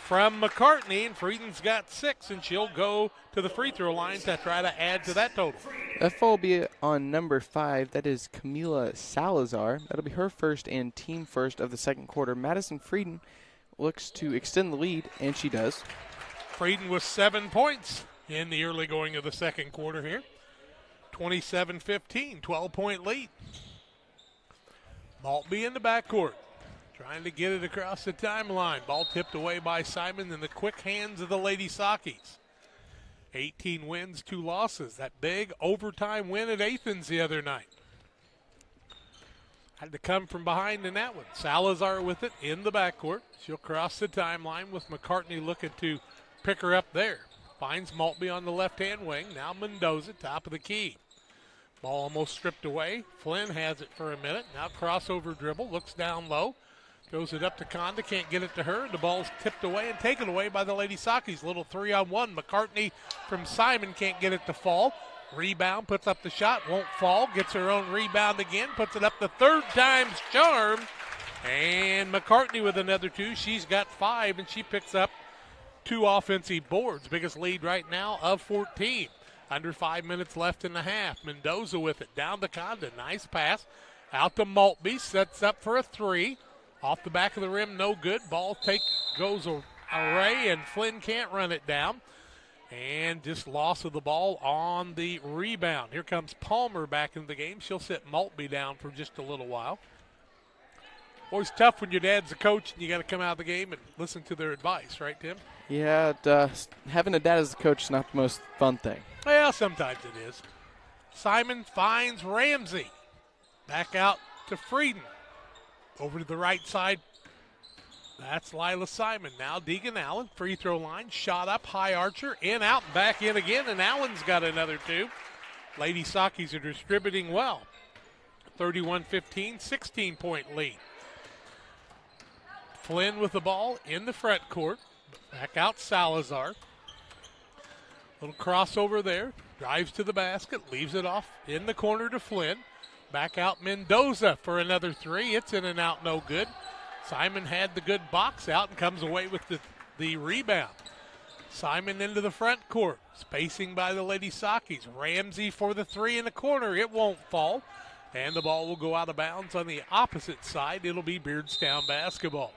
from McCartney, and Frieden's got 6, and she'll go to the free throw line to try to add to that total. That foul will be on number 5. That is Camila Salazar. That'll be her first and team first of the second quarter. Madison Frieden looks to extend the lead, and she does. Frieden with 7 points in the early going of the second quarter here. 27-15, 12-point lead. Maltby in the backcourt. Trying to get it across the timeline. Ball tipped away by Simon in the quick hands of the Lady Sakis. 18 wins, 2 losses. That big overtime win at Athens the other night. Had to come from behind in that one. Salazar with it in the backcourt. She'll cross the timeline with McCartney looking to pick her up there. Finds Maltby on the left-hand wing. Now Mendoza, top of the key. Ball almost stripped away. Flynn has it for a minute. Now crossover dribble, looks down low. Throws it up to Conda, can't get it to her. The ball's tipped away and taken away by the Lady Sakis. Little 3-on-1. McCartney from Simon can't get it to fall. Rebound, puts up the shot, won't fall. Gets her own rebound again, puts it up the third time's charm. And McCartney with another 2. She's got 5, and she picks up 2 offensive boards. Biggest lead right now of 14. Under 5 minutes left in the half. Mendoza with it, down to Conda. Nice pass. Out to Maltby, sets up for a 3. Off the back of the rim, no good. Ball goes away, and Flynn can't run it down. And just loss of the ball on the rebound. Here comes Palmer back into the game. She'll sit Maltby down for just a little while. Always tough when your dad's a coach and you got to come out of the game and listen to their advice, right, Tim? Yeah, having a dad as a coach is not the most fun thing. Well, sometimes it is. Simon finds Ramsey. Back out to Frieden. Over to the right side. That's Lila Simon. Now Deegan Allen, free throw line, shot up, high archer, in, out, back in again, and Allen's got another 2. Lady Sakis are distributing well. 31-15, 16-point lead. Flynn with the ball in the front court. Back out Salazar. Little crossover there. Drives to the basket, leaves it off in the corner to Flynn. Back out Mendoza for another 3. It's in and out, no good. Simon had the good box out and comes away with the rebound. Simon into the front court. Spacing by the Lady Sakis. Ramsey for the 3 in the corner. It won't fall. And the ball will go out of bounds on the opposite side. It'll be Beardstown basketball.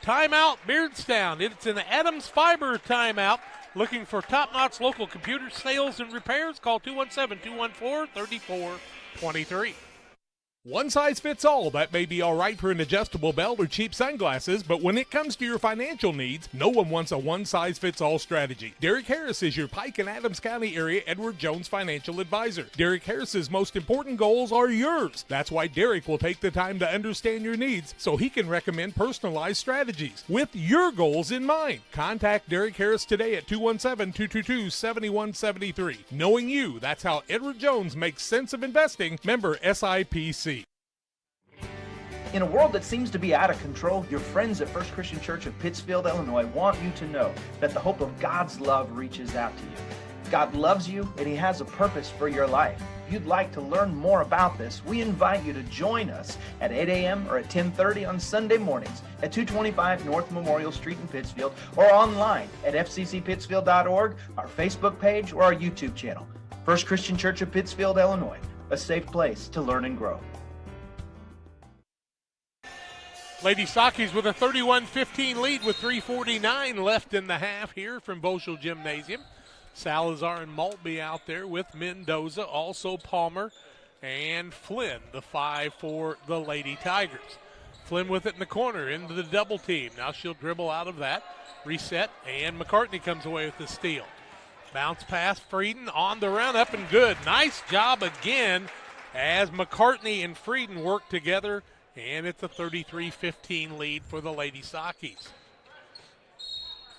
Timeout, Beardstown. It's an Adams Fiber timeout. Looking for top-notch local computer sales and repairs? Call 217-214-3423. One size fits all. That may be all right for an adjustable belt or cheap sunglasses, but when it comes to your financial needs, no one wants a one-size-fits-all strategy. Derek Harris is your Pike and Adams County area Edward Jones financial advisor. Derek Harris's most important goals are yours. That's why Derek will take the time to understand your needs so he can recommend personalized strategies with your goals in mind. Contact Derek Harris today at 217-222-7173. Knowing you, that's how Edward Jones makes sense of investing. Member SIPC. In a world that seems to be out of control, your friends at First Christian Church of Pittsfield, Illinois want you to know that the hope of God's love reaches out to you. God loves you and He has a purpose for your life. If you'd like to learn more about this, we invite you to join us at 8 a.m. or at 10:30 on Sunday mornings at 225 North Memorial Street in Pittsfield, or online at fccpittsfield.org, our Facebook page, or our YouTube channel. First Christian Church of Pittsfield, Illinois, a safe place to learn and grow. Lady Sakis with a 31-15 lead with 3:49 left in the half here from Boschel Gymnasium. Salazar and Maltby out there with Mendoza, also Palmer and Flynn, the 5 for the Lady Tigers. Flynn with it in the corner into the double team. Now she'll dribble out of that, reset, and McCartney comes away with the steal. Bounce pass, Frieden on the run, up and good. Nice job again as McCartney and Frieden work together. And it's a 33-15 lead for the Lady Sakis.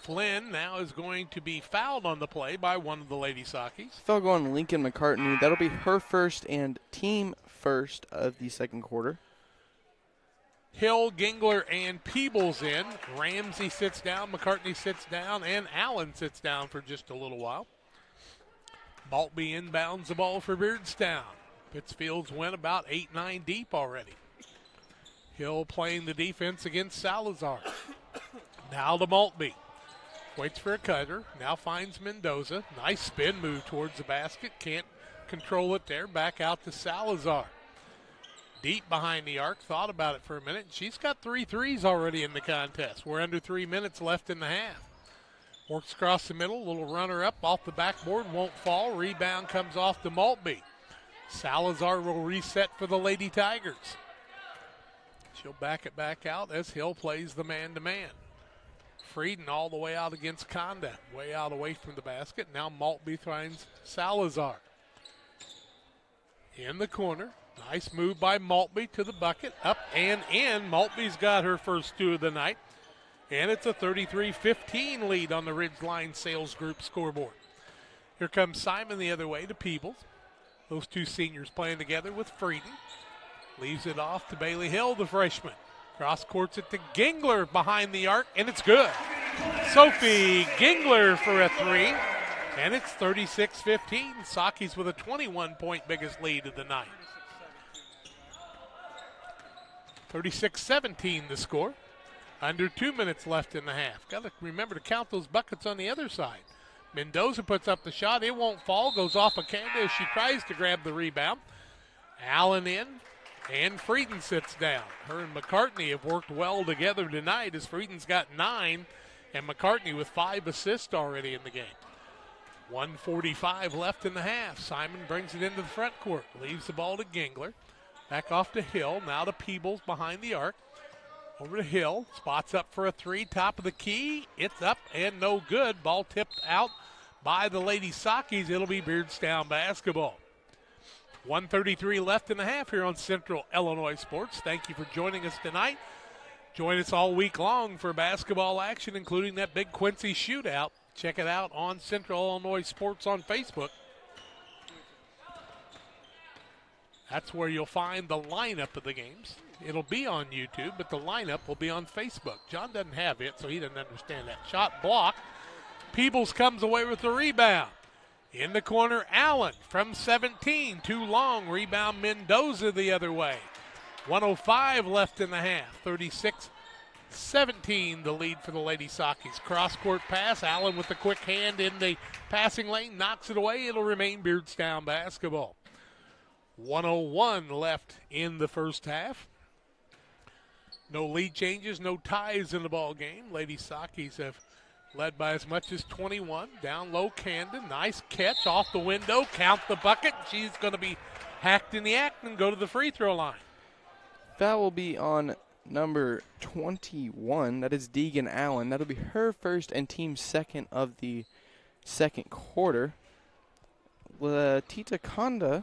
Flynn now is going to be fouled on the play by one of the Lady Sakis. Foul going to Lincoln McCartney. That'll be her first and team first of the second quarter. Hill, Gingler, and Peebles in. Ramsey sits down, McCartney sits down, and Allen sits down for just a little while. Maltby inbounds the ball for Beardstown. Pittsfield's went about 8-9 deep already. Hill playing the defense against Salazar. Now to Maltby. Waits for a cutter. Now finds Mendoza. Nice spin move towards the basket. Can't control it there. Back out to Salazar. Deep behind the arc. Thought about it for a minute. She's got 3 threes already in the contest. We're under 3 minutes left in the half. Works across the middle. Little runner up off the backboard. Won't fall. Rebound comes off to Maltby. Salazar will reset for the Lady Tigers. She'll back it back out as Hill plays the man-to-man. Frieden all the way out against Conda, way out away from the basket. Now Maltby finds Salazar. In the corner, nice move by Maltby to the bucket, up and in. Maltby's got her first 2 of the night, and it's a 33-15 lead on the Ridgeline Sales Group scoreboard. Here comes Simon the other way to Peebles. Those two seniors playing together with Frieden. Leaves it off to Bailey Hill, the freshman. Cross courts it to Gingler behind the arc, and it's good. Sophie Gingler for a three, and it's 36-15. Sakis with a 21-point biggest lead of the night. 36-17 the score. Under 2 minutes left in the half. Got to remember to count those buckets on the other side. Mendoza puts up the shot. It won't fall. Goes off of Canada as she tries to grab the rebound. Allen in, and Frieden sits down. Her and McCartney have worked well together tonight as Frieden's got 9 and McCartney with 5 assists already in the game. 1:45 left in the half. Simon brings it into the front court. Leaves the ball to Gingler. Back off to Hill. Now to Peebles behind the arc. Over to Hill. Spots up for a three. Top of the key. It's up and no good. Ball tipped out by the Lady Sakis. It'll be Beardstown basketball. 1:33 left in the half here on Central Illinois Sports. Thank you for joining us tonight. Join us all week long for basketball action, including that big Quincy shootout. Check it out on Central Illinois Sports on Facebook. That's where you'll find the lineup of the games. It'll be on YouTube, but the lineup will be on Facebook. John doesn't have it, so he doesn't understand that. Shot blocked. Peebles comes away with the rebound. In the corner, Allen from 17. Too long. Rebound Mendoza the other way. 1:05 left in the half. 36-17 the lead for the Lady Sakis. Cross-court pass. Allen with the quick hand in the passing lane. Knocks it away. It'll remain Beardstown basketball. 1:01 left in the first half. No lead changes, no ties in the ball game. Lady Sakis have led by as much as 21. Down low, Camden. Nice catch off the window. Count the bucket. She's going to be hacked in the act and go to the free throw line. That will be on number 21. That is Deegan Allen. That'll be her first and team second of the second quarter. Tita Conda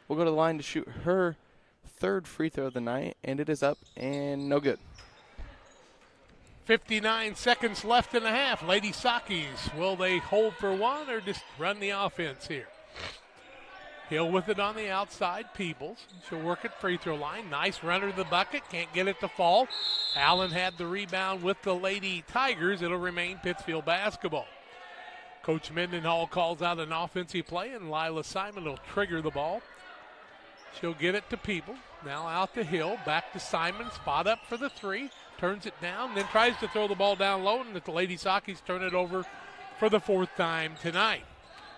will go to the line to shoot her third free throw of the night, and it is up and no good. 59 seconds left in the half. Lady Sakis, will they hold for one or just run the offense here? Hill with it on the outside. Peebles. She'll work at free throw line. Nice runner to the bucket. Can't get it to fall. Allen had the rebound with the Lady Tigers. It'll remain Pittsfield basketball. Coach Mendenhall calls out an offensive play, and Lila Simon will trigger the ball. She'll get it to Peebles. Now out to Hill. Back to Simon. Spot up for the three. Turns it down, then tries to throw the ball down low, and the Lady Sakis turn it over for the fourth time tonight.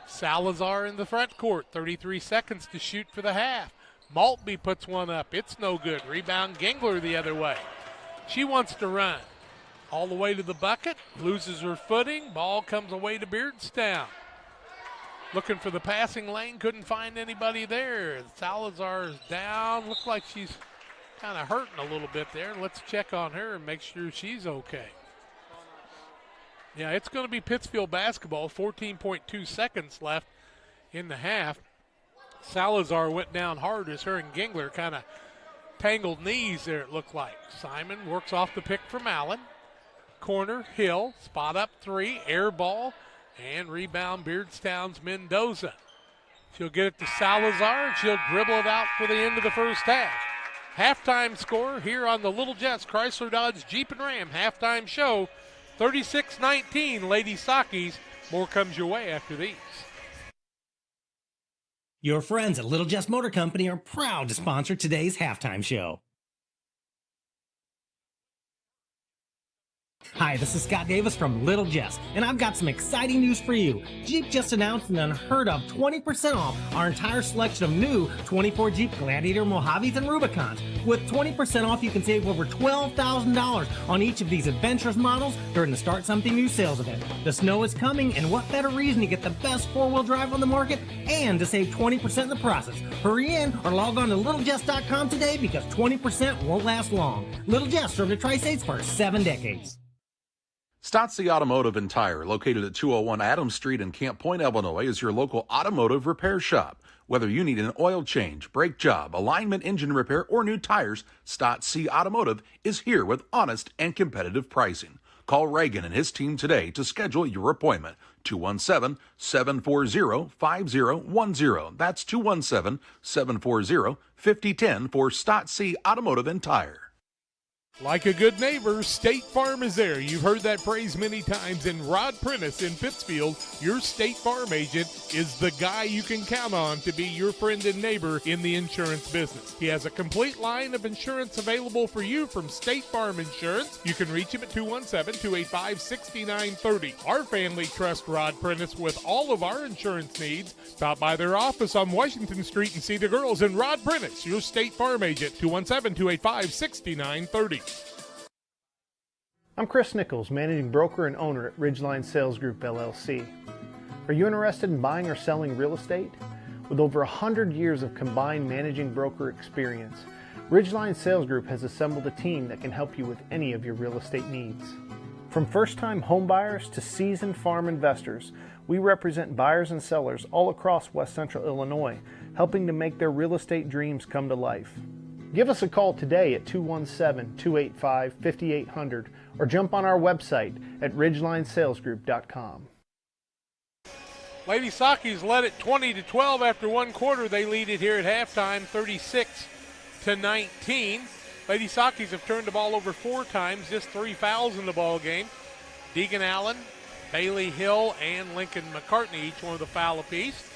Salazar in the front court. 33 seconds to shoot for the half. Maltby puts one up. It's no good. Rebound Gingler the other way. She wants to run. All the way to the bucket. Loses her footing. Ball comes away to Beardstown. Looking for the passing lane. Couldn't find anybody there. Salazar is down. Looks like she's kind of hurting a little bit there. Let's check on her and make sure she's okay. Yeah, it's going to be Pittsfield basketball. 14.2 seconds left in the half. Salazar went down hard as her and Gingler kind of tangled knees there, it looked like. Simon works off the pick from Allen. Corner, Hill, spot up three, air ball, and rebound Beardstown's Mendoza. She'll get it to Salazar, and she'll dribble it out for the end of the first half. Halftime score here on the Little Jets Chrysler Dodge Jeep and Ram halftime show. 36-19, Lady Sakis. More comes your way after these. Your friends at Little Jess Motor Company are proud to sponsor today's halftime show. Hi, this is Scott Davis from Little Jess, and I've got some exciting news for you. Jeep just announced an unheard of 20% off our entire selection of new 24 Jeep Gladiator Mojaves and Rubicons. With 20% off, you can save over $12,000 on each of these adventurous models during the Start Something New sales event. The snow is coming, and what better reason to get the best four-wheel drive on the market and to save 20% in the process. Hurry in or log on to littlejess.com today because 20% won't last long. Little Jess served the Tri-States for 7 decades. Stotzi Automotive and Tire, located at 201 Adams Street in Camp Point, Illinois, is your local automotive repair shop. Whether you need an oil change, brake job, alignment, engine repair, or new tires, Stotzi Automotive is here with honest and competitive pricing. Call Reagan and his team today to schedule your appointment. 217-740-5010. That's 217-740-5010 for Stott C Automotive and Tire. Like a good neighbor, State Farm is there. You've heard that phrase many times. And Rod Prentice in Pittsfield, your State Farm agent, is the guy you can count on to be your friend and neighbor in the insurance business. He has a complete line of insurance available for you from State Farm Insurance. You can reach him at 217-285-6930. Our family trusts Rod Prentice with all of our insurance needs. Stop by their office on Washington Street and see the girls. And Rod Prentice, your State Farm agent, 217-285-6930. I'm Chris Nichols, managing broker and owner at Ridgeline Sales Group, LLC. Are you interested in buying or selling real estate? With over 100 years of combined managing broker experience, Ridgeline Sales Group has assembled a team that can help you with any of your real estate needs. From first-time home buyers to seasoned farm investors, we represent buyers and sellers all across West Central Illinois, helping to make their real estate dreams come to life. Give us a call today at 217-285-5800 or jump on our website at ridgelinesalesgroup.com. Lady Sockies led it 20-12 after one quarter. They lead it here at halftime, 36-19. Lady Sockies have turned the ball over 4 times, just 3 fouls in the ball game. Deegan Allen, Bailey Hill, and Lincoln McCartney, each one with a foul apiece.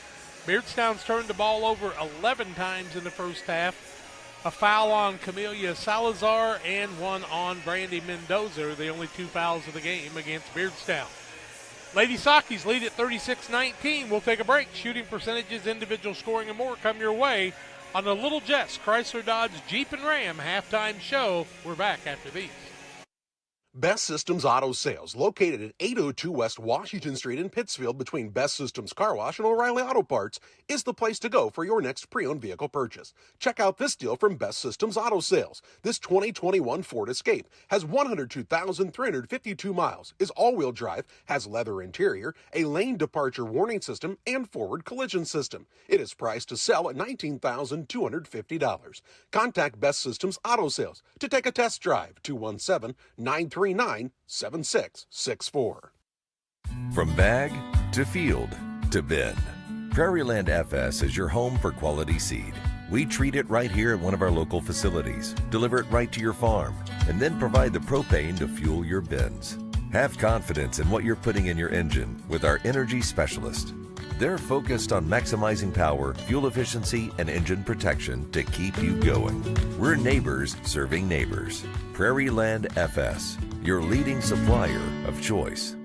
Beardstown's turned the ball over 11 times in the first half. A foul on Camelia Salazar and one on Brandy Mendoza, the only 2 fouls of the game against Beardstown. Lady Sockies lead at 36-19. We'll take a break. Shooting percentages, individual scoring, and more come your way on the Little Jess Chrysler Dodge Jeep and Ram halftime show. We're back after these. Best Systems Auto Sales, located at 802 West Washington Street in Pittsfield between Best Systems Car Wash and O'Reilly Auto Parts, is the place to go for your next pre-owned vehicle purchase. Check out this deal from Best Systems Auto Sales. This 2021 Ford Escape has 102,352 miles, is all-wheel drive, has leather interior, a lane departure warning system, and forward collision system. It is priced to sell at $19,250. Contact Best Systems Auto Sales to take a test drive. 217-939-7664. From bag to field to bin, Prairieland FS is your home for quality seed. We treat it right here at one of our local facilities, deliver it right to your farm, and then provide the propane to fuel your bins. Have confidence in what you're putting in your engine with our energy specialist. They're focused on maximizing power, fuel efficiency, and engine protection to keep you going. We're neighbors serving neighbors. Prairieland FS, your leading supplier of choice.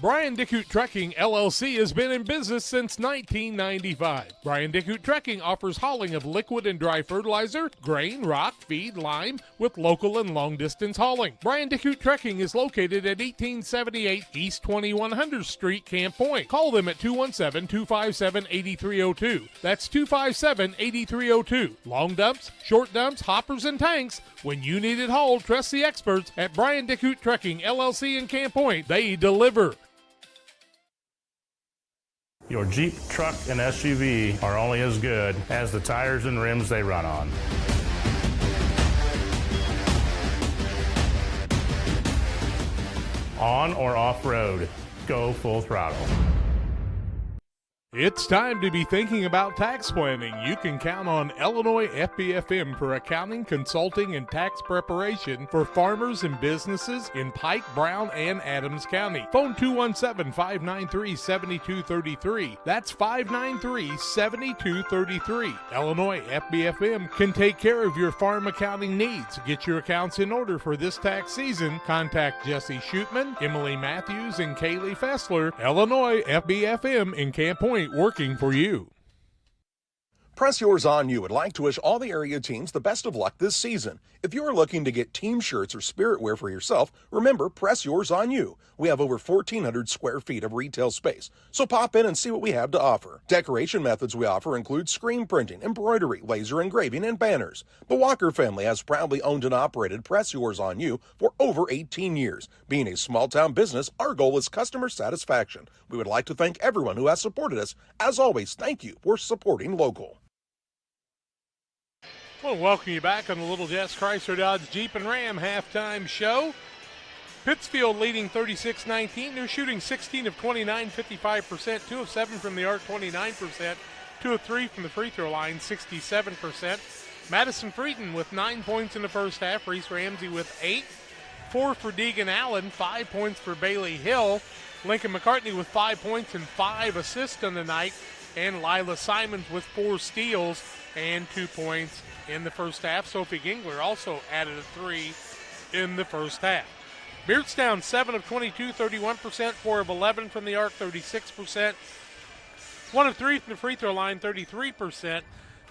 Brian Dickut Trekking, LLC has been in business since 1995. Brian Dickut Trekking offers hauling of liquid and dry fertilizer, grain, rock, feed, lime, with local and long-distance hauling. Brian Dickut Trekking is located at 1878 East 2100 Street, Camp Point. Call them at 217-257-8302. That's 257-8302. Long dumps, short dumps, hoppers, and tanks. When you need it hauled, trust the experts at Brian Dickut Trekking, LLC in Camp Point. They deliver. Your Jeep, truck, and SUV are only as good as the tires and rims they run on. On or off-road, go full throttle. It's time to be thinking about tax planning. You can count on Illinois FBFM for accounting, consulting, and tax preparation for farmers and businesses in Pike, Brown, and Adams County. Phone 217-593-7233. That's 593-7233. Illinois FBFM can take care of your farm accounting needs. Get your accounts in order for this tax season. Contact Jesse Shootman, Emily Matthews, and Kaylee Fessler. Illinois FBFM in Camp Point, working for you. Press Yours On You would like to wish all the area teams the best of luck this season. If you are looking to get team shirts or spirit wear for yourself, remember Press Yours On You. We have over 1,400 square feet of retail space, so pop in and see what we have to offer. Decoration methods we offer include screen printing, embroidery, laser engraving, and banners. The Walker family has proudly owned and operated Press Yours On You for over 18 years. Being a small-town business, our goal is customer satisfaction. We would like to thank everyone who has supported us. As always, thank you for supporting local. I want to welcome you back on the Little Jess Chrysler Dodge Jeep and Ram halftime show. Pittsfield leading 36-19. They're shooting 16 of 29, 55%, 2 of 7 from the arc, 29%, 2 of 3 from the free throw line, 67%. Madison Frieden with 9 points in the first half. Reese Ramsey with 8. 4 for Deegan Allen, 5 points for Bailey Hill. Lincoln McCartney with 5 points and 5 assists on the night. And Lila Simons with 4 steals and 2 points in the first half. Sophie Gingler also added a 3 in the first half. Beardstown 7 of 22, 31%, 4 of 11 from the arc, 36%. 1 of 3 from the free throw line, 33%.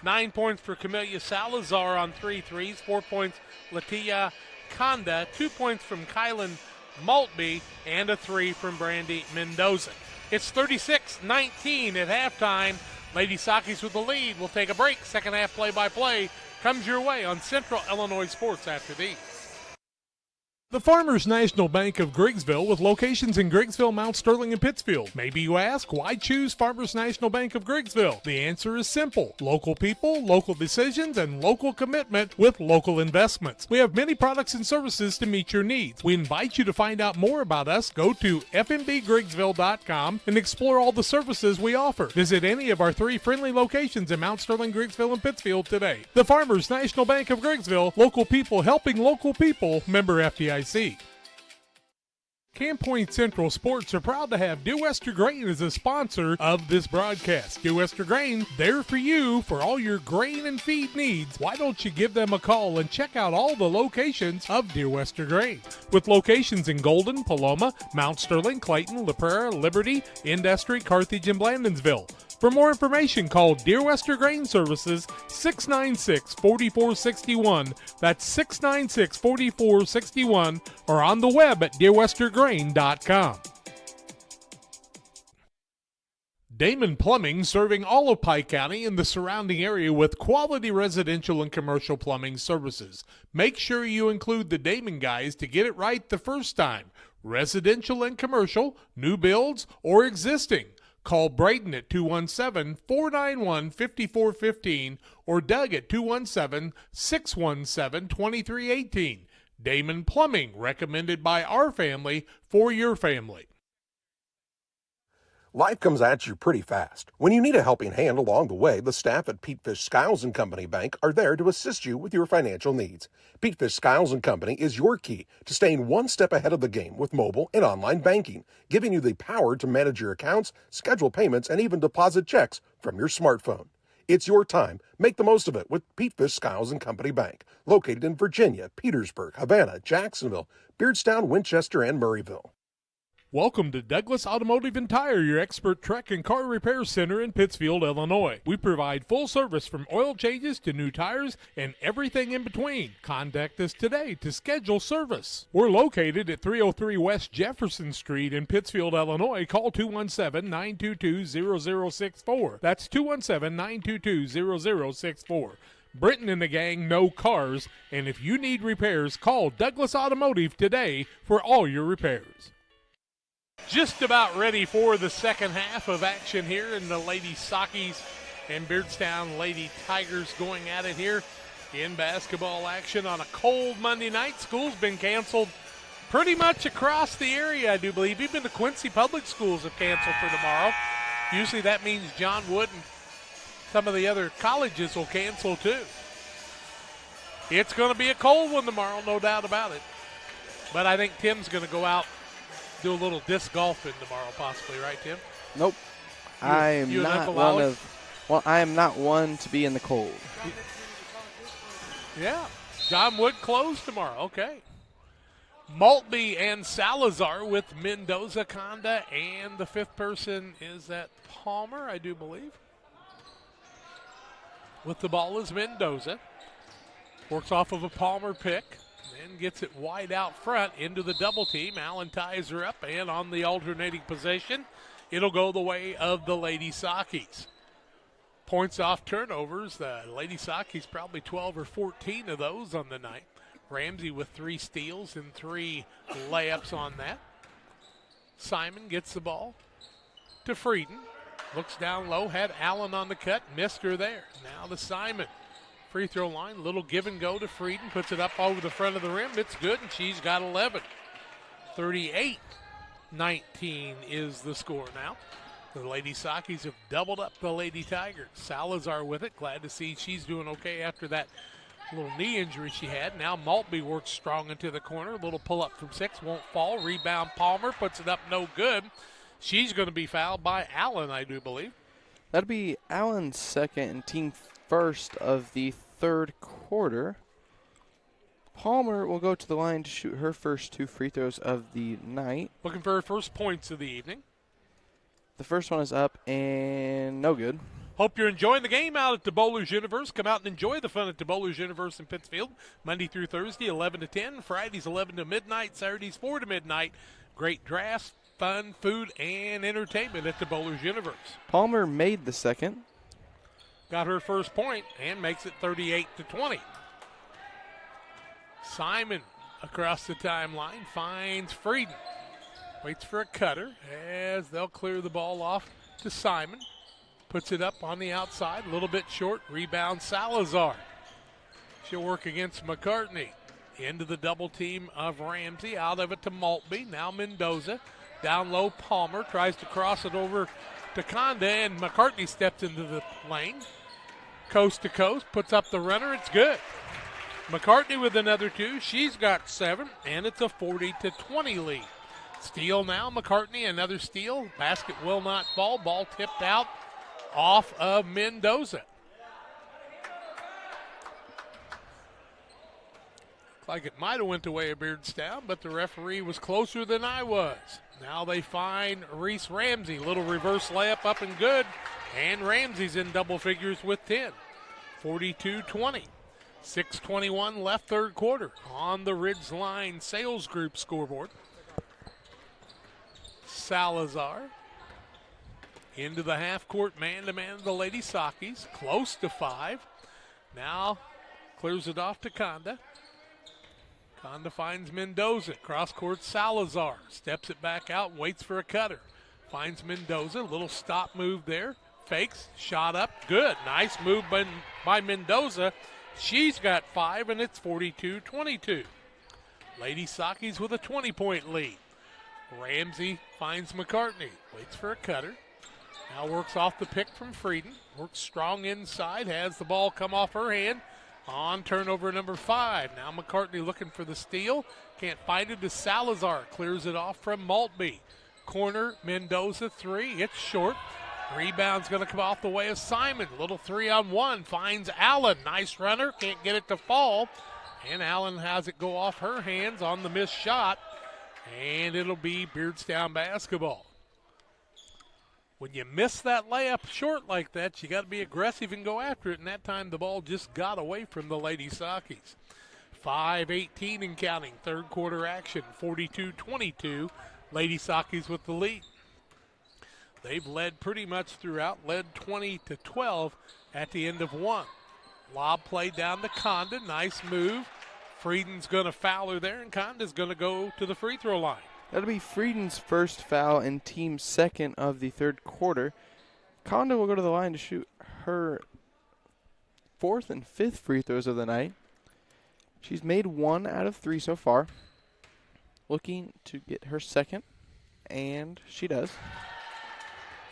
9 points for Camellia Salazar on 3 threes. 4 points Latia Conda. 2 points from Kylan Maltby and a 3 from Brandy Mendoza. It's 36-19 at halftime. Lady Sakis with the lead. We'll take a break. Second half play-by-play comes your way on Central Illinois Sports after these. The Farmers National Bank of Griggsville with locations in Griggsville, Mount Sterling, and Pittsfield. Maybe you ask, why choose Farmers National Bank of Griggsville? The answer is simple. Local people, local decisions, and local commitment with local investments. We have many products and services to meet your needs. We invite you to find out more about us. Go to fmbgriggsville.com and explore all the services we offer. Visit any of our 3 friendly locations in Mount Sterling, Griggsville, and Pittsfield today. The Farmers National Bank of Griggsville, local people helping local people, member FDIC. Camp Point Central Sports are proud to have Dear Wester Grain as a sponsor of this broadcast. Dear Wester Grain, there for you for all your grain and feed needs. Why don't you give them a call and check out all the locations of Dear Wester Grain? With locations in Golden, Paloma, Mount Sterling, Clayton, La Prairie, Liberty, Industry, Carthage, and Blandonsville. For more information, call Dear Wester Grain Services 696-4461. That's 696-4461, or on the web at dearwestergrain.com. Damon Plumbing, serving all of Pike County and the surrounding area with quality residential and commercial plumbing services. Make sure you include the Damon guys to get it right the first time. Residential and commercial, new builds, or existing. Call Braden at 217-491-5415 or Doug at 217-617-2318. Damon Plumbing, recommended by our family for your family. Life comes at you pretty fast. When you need a helping hand along the way, the staff at Petefish Skiles & Company Bank are there to assist you with your financial needs. Petefish Skiles & Company is your key to staying one step ahead of the game with mobile and online banking, giving you the power to manage your accounts, schedule payments, and even deposit checks from your smartphone. It's your time. Make the most of it with Petefish Skiles & Company Bank, located in Virginia, Petersburg, Havana, Jacksonville, Beardstown, Winchester, and Murrayville. Welcome to Douglas Automotive and Tire, your expert truck and car repair center in Pittsfield, Illinois. We provide full service from oil changes to new tires and everything in between. Contact us today to schedule service. We're located at 303 West Jefferson Street in Pittsfield, Illinois. Call 217-922-0064. That's 217-922-0064. Britton and the gang know cars, and if you need repairs, call Douglas Automotive today for all your repairs. Just about ready for the second half of action here in the Lady Sakis and Beardstown Lady Tigers going at it here in basketball action on a cold Monday night. School's been canceled pretty much across the area, I do believe. Even the Quincy Public Schools have canceled for tomorrow. Usually that means John Wood and some of the other colleges will cancel too. It's going to be a cold one tomorrow, no doubt about it. But I think Tim's going to go out, do a little disc golfing tomorrow, possibly, right, Tim? Nope. I am not one to be in the cold. Yeah. John Wood closed tomorrow. Okay. Maltby and Salazar with Mendoza, Conda, and the fifth person is that Palmer, I do believe. With the ball is Mendoza. Works off of a Palmer pick. Then gets it wide out front into the double team. Allen ties her up, and on the alternating possession, it'll go the way of the Lady Sakis. Points off turnovers. The Lady Sakis probably 12 or 14 of those on the night. Ramsey with 3 steals and 3 layups on that. Simon gets the ball to Frieden. Looks down low, had Allen on the cut, missed her there. Now to Simon. Free throw line, little give and go to Frieden, puts it up over the front of the rim. It's good, and she's got 11. 38-19 is the score now. The Lady Sockies have doubled up the Lady Tigers. Salazar with it. Glad to see she's doing okay after that little knee injury she had. Now Maltby works strong into the corner. Little pull-up from 6. Won't fall. Rebound Palmer. Puts it up no good. She's going to be fouled by Allen, I do believe. That'll be Allen's second and team first of the third quarter. Palmer will go to the line to shoot her first 2 free throws of the night. Looking for her first points of the evening. The first one is up and no good. Hope you're enjoying the game out at DeBoer's Universe. Come out and enjoy the fun at DeBoer's Universe in Pittsfield. Monday through Thursday, 11 to 10. Fridays, 11 to midnight. Saturdays, 4 to midnight. Great drafts, fun, food, and entertainment at DeBoer's Universe. Palmer made the second. Got her first point and makes it 38-20. Simon across the timeline finds Frieden. Waits for a cutter as they'll clear the ball off to Simon. Puts it up on the outside, a little bit short. Rebound Salazar. She'll work against McCartney. Into the double team of Ramsey. Out of it to Maltby. Now Mendoza. Down low Palmer. Tries to cross it over to Conda, and McCartney steps into the lane. Coast to coast. Puts up the runner. It's good. McCartney with another 2. She's got 7, and it's a 40-20 lead. Steal now, McCartney, another steal. Basket will not fall. Ball tipped out off of Mendoza. Looks like it might have went the way of Beardstown, but the referee was closer than I was. Now they find Reese Ramsey. Little reverse layup up and good. And Ramsey's in double figures with 10. 42-20. 6:21 left third quarter on the Ridgeline Sales Group scoreboard. Salazar into the half-court man-to-man of the Lady Sockies. Close to 5. Now clears it off to Conda. Conda finds Mendoza. Cross-court Salazar. Steps it back out and waits for a cutter. Finds Mendoza. Little stop move there. Fakes. Shot up. Good. Nice move by Mendoza. She's got 5, and it's 42-22. Lady Sockies with a 20-point lead. Ramsey finds McCartney. Waits for a cutter. Now works off the pick from Frieden. Works strong inside. Has the ball come off her hand. On turnover number 5. Now McCartney looking for the steal. Can't find it to Salazar. Clears it off from Maltby. Corner, Mendoza 3. It's short. Rebound's going to come off the way of Simon. Little 3-on-1. Finds Allen. Nice runner. Can't get it to fall. And Allen has it go off her hands on the missed shot. And it'll be Beardstown basketball. When you miss that layup short like that, you got to be aggressive and go after it. And that time the ball just got away from the Lady Sockies. 5:18 and counting. Third quarter action. 42-22. Lady Sockies with the lead. They've led pretty much throughout. Led 20-12 at the end of 1. Lob play down to Conda. Nice move. Frieden's going to foul her there, and Conda's going to go to the free throw line. That'll be Frieden's first foul and team's second of the third quarter. Conda will go to the line to shoot her 4th and 5th free throws of the night. She's made 1 out of 3 so far. Looking to get her second, and she does.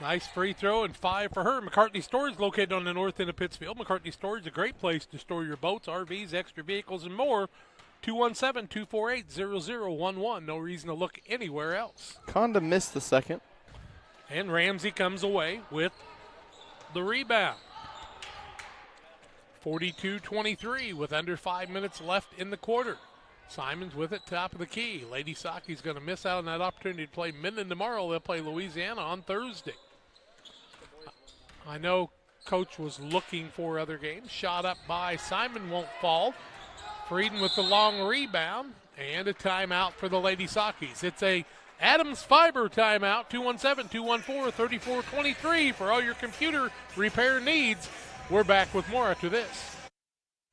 Nice free throw and 5 for her. McCartney Storage located on the north end of Pittsfield. McCartney Storage is a great place to store your boats, RVs, extra vehicles, and more. 217-248-0011. No reason to look anywhere else. Conda missed the second. And Ramsey comes away with the rebound. 42-23 with under 5 minutes left in the quarter. Simon's with it, top of the key. Lady Sockies going to miss out on that opportunity to play Minden tomorrow. They'll play Louisiana on Thursday. I know Coach was looking for other games. Shot up by Simon, won't fall. Frieden with the long rebound, and a timeout for the Lady Sockies. It's a Adams Fiber timeout, 217-214-3423 for all your computer repair needs. We're back with more after this.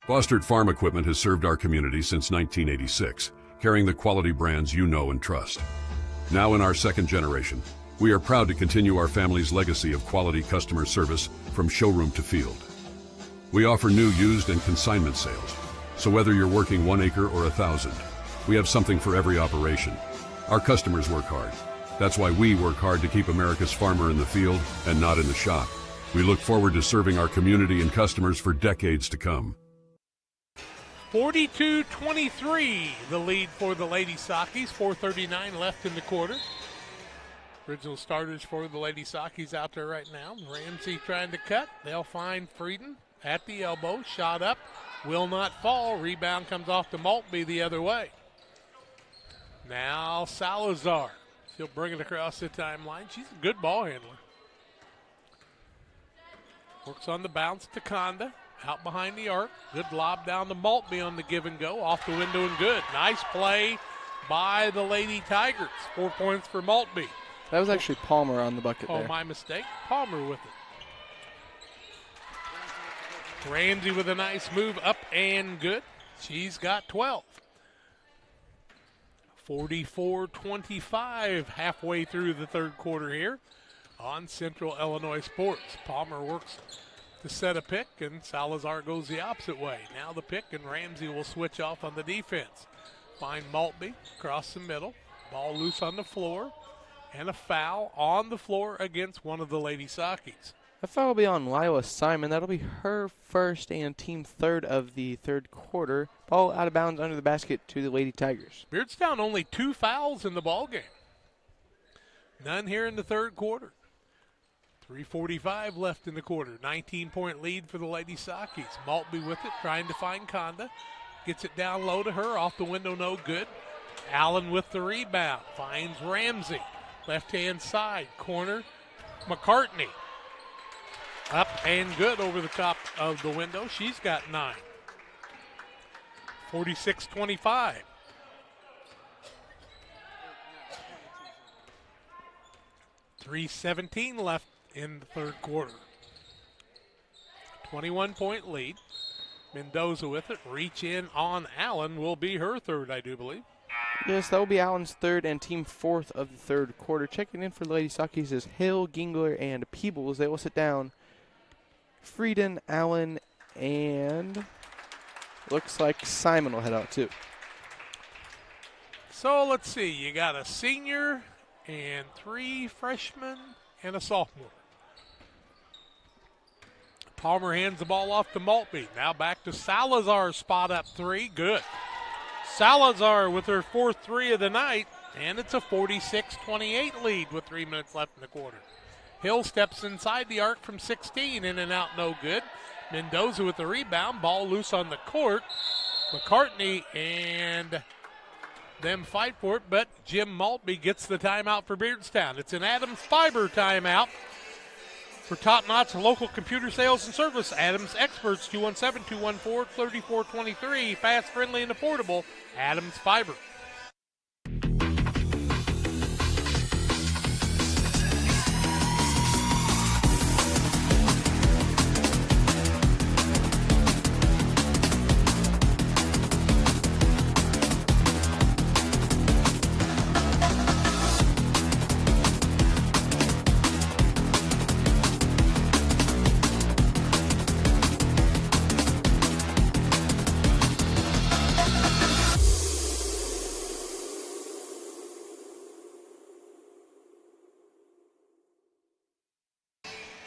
Fostered Farm Equipment has served our community since 1986, carrying the quality brands you know and trust. Now in our second generation, we are proud to continue our family's legacy of quality customer service from showroom to field. We offer new, used, and consignment sales, so whether you're working 1 acre or 1,000, we have something for every operation. Our customers work hard. That's why we work hard to keep America's farmer in the field and not in the shop. We look forward to serving our community and customers for decades to come. 42-23, the lead for the Lady Sockies. 4:39 left in the quarter. Original starters for the Lady Sockies out there right now. Ramsey trying to cut. They'll find Frieden at the elbow. Shot up. Will not fall. Rebound comes off to Maltby the other way. Now Salazar. She'll bring it across the timeline. She's a good ball handler. Works on the bounce to Conda. Out behind the arc. Good lob down to Maltby on the give and go. Off the window and good. Nice play by the Lady Tigers. 4 points for Maltby. That was actually Palmer on the bucket there. Oh, my mistake. Palmer with it. Ramsey with a nice move up and good. She's got 12. 44-25 halfway through the third quarter here on Central Illinois Sports. Palmer works to set a pick, and Salazar goes the opposite way. Now the pick, and Ramsey will switch off on the defense. Find Maltby across the middle. Ball loose on the floor, and a foul on the floor against one of the Lady Sockies. A foul will be on Lila Simon. That'll be her first and team third of the third quarter. Ball out of bounds under the basket to the Lady Tigers. Beardstown only 2 fouls in the ball game. None here in the third quarter. 3:45 left in the quarter. 19-point lead for the Lady Sockies. Maltby with it, trying to find Conda. Gets it down low to her. Off the window, no good. Allen with the rebound. Finds Ramsey. Left-hand side. Corner. McCartney. Up and good over the top of the window. She's got 9. 46-25. .317 left in the third quarter. 21-point lead. Mendoza with it. Reach in on Allen will be her third, I do believe. Yes, that will be Allen's third and team fourth of the third quarter. Checking in for the Lady Sockies is Hill, Gingler, and Peebles. They will sit down Frieden, Allen, and looks like Simon will head out too. So let's see. You got a senior and 3 freshmen and a sophomore. Palmer hands the ball off to Maltby. Now back to Salazar. Spot up 3. Good. Salazar with her 4th 3 of the night, and it's a 46-28 lead with 3 minutes left in the quarter. Hill steps inside the arc from 16, in and out, no good. Mendoza with the rebound, ball loose on the court. McCartney and them fight for it, but Jim Maltby gets the timeout for Beardstown. It's an Adams Fiber timeout for top-notch local computer sales and service. Adams Experts, 217-214-3423. Fast, friendly, and affordable. Adams Fiber.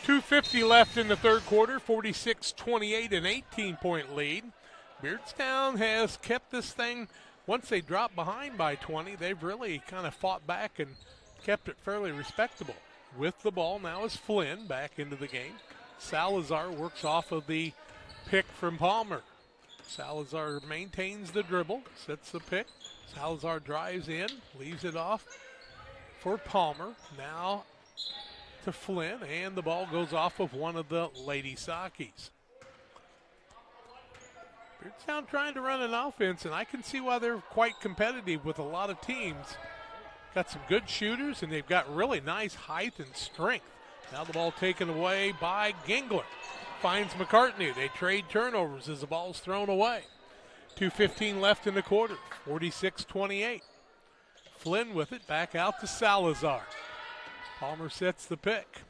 .250 left in the third quarter, 46-28, an 18-point lead. Beardstown has kept this thing, once they dropped behind by 20, they've really kind of fought back and kept it fairly respectable. With the ball now is Flynn back into the game. Salazar works off of the pick from Palmer. Salazar maintains the dribble, sets the pick. Salazar drives in, leaves it off for Palmer. Now to Flynn, and the ball goes off of one of the Lady Sockies. Beardstown trying to run an offense, and I can see why they're quite competitive with a lot of teams. Got some good shooters, and they've got really nice height and strength. Now the ball taken away by Gingler. Finds McCartney. They trade turnovers as the ball's thrown away. 2:15 left in the quarter, 46-28. Flynn with it, back out to Salazar. Palmer sets the pick.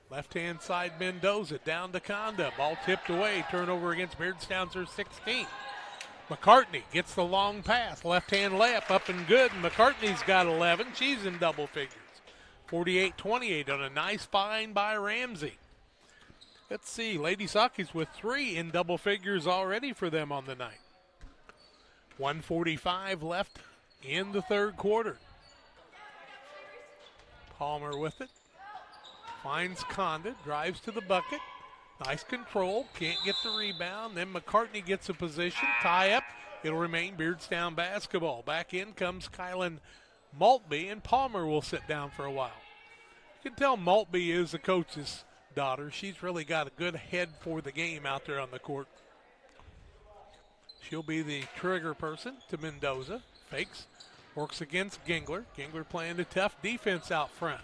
Left-hand side Mendoza down to Conda. Ball tipped away. Turnover against Beardstown's her 16th. McCartney gets the long pass. Left-hand layup up and good. McCartney's got 11. She's in double figures. 48-28 on a nice find by Ramsey. Let's see. Lady Saki's with 3 in double figures already for them on the night. 1:45 left in the third quarter. Palmer with it. Finds Condit. Drives to the bucket. Nice control. Can't get the rebound. Then McCartney gets a position. Tie up. It'll remain Beardstown basketball. Back in comes Kylan Maltby, and Palmer will sit down for a while. You can tell Maltby is the coach's daughter. She's really got a good head for the game out there on the court. She'll be the trigger person to Mendoza. Fakes. Works against Gingler. Gingler playing the tough defense out front.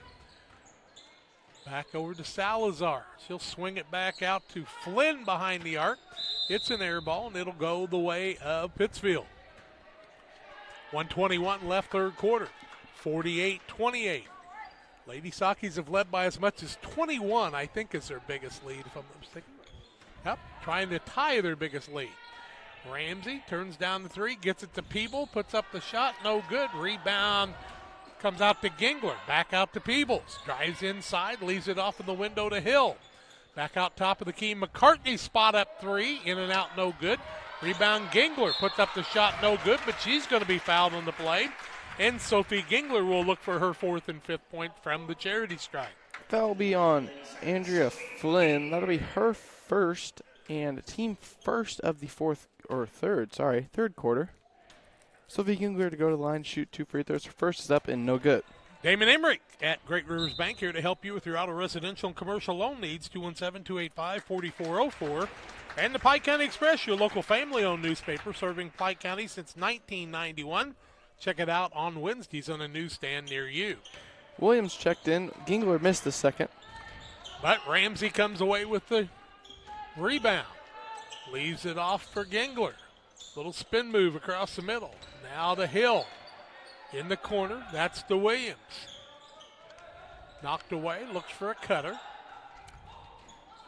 Back over to Salazar. She'll swing it back out to Flynn behind the arc. It's an air ball, and it'll go the way of Pittsfield. 1:21 left third quarter. 48-28. Lady Sakis have led by as much as 21, I think, is their biggest lead, if I'm not mistaken. Yep, trying to tie their biggest lead. Ramsey turns down the three, gets it to Peeble, puts up the shot, no good. Rebound comes out to Gingler, back out to Peebles. Drives inside, leaves it off in the window to Hill. Back out top of the key, McCartney spot up three, in and out, no good. Rebound Gingler, puts up the shot, no good, but she's going to be fouled on the play. And Sophie Gingler will look for her 4th and 5th point from the charity strike. That will be on Andrea Flynn. That'll be her first and team first of the third quarter. Sophie Gingler to go to the line, shoot 2 free throws. Her first is up and no good. Damon Emmerich at Great Rivers Bank here to help you with your auto, residential, and commercial loan needs. 217-285-4404. And the Pike County Express, your local family-owned newspaper serving Pike County since 1991. Check it out on Wednesdays on a newsstand near you. Williams checked in. Gingler missed the second. But Ramsey comes away with the rebound. Leaves it off for Gingler. Little spin move across the middle. Now to Hill. In the corner, that's to Williams. Knocked away, looks for a cutter.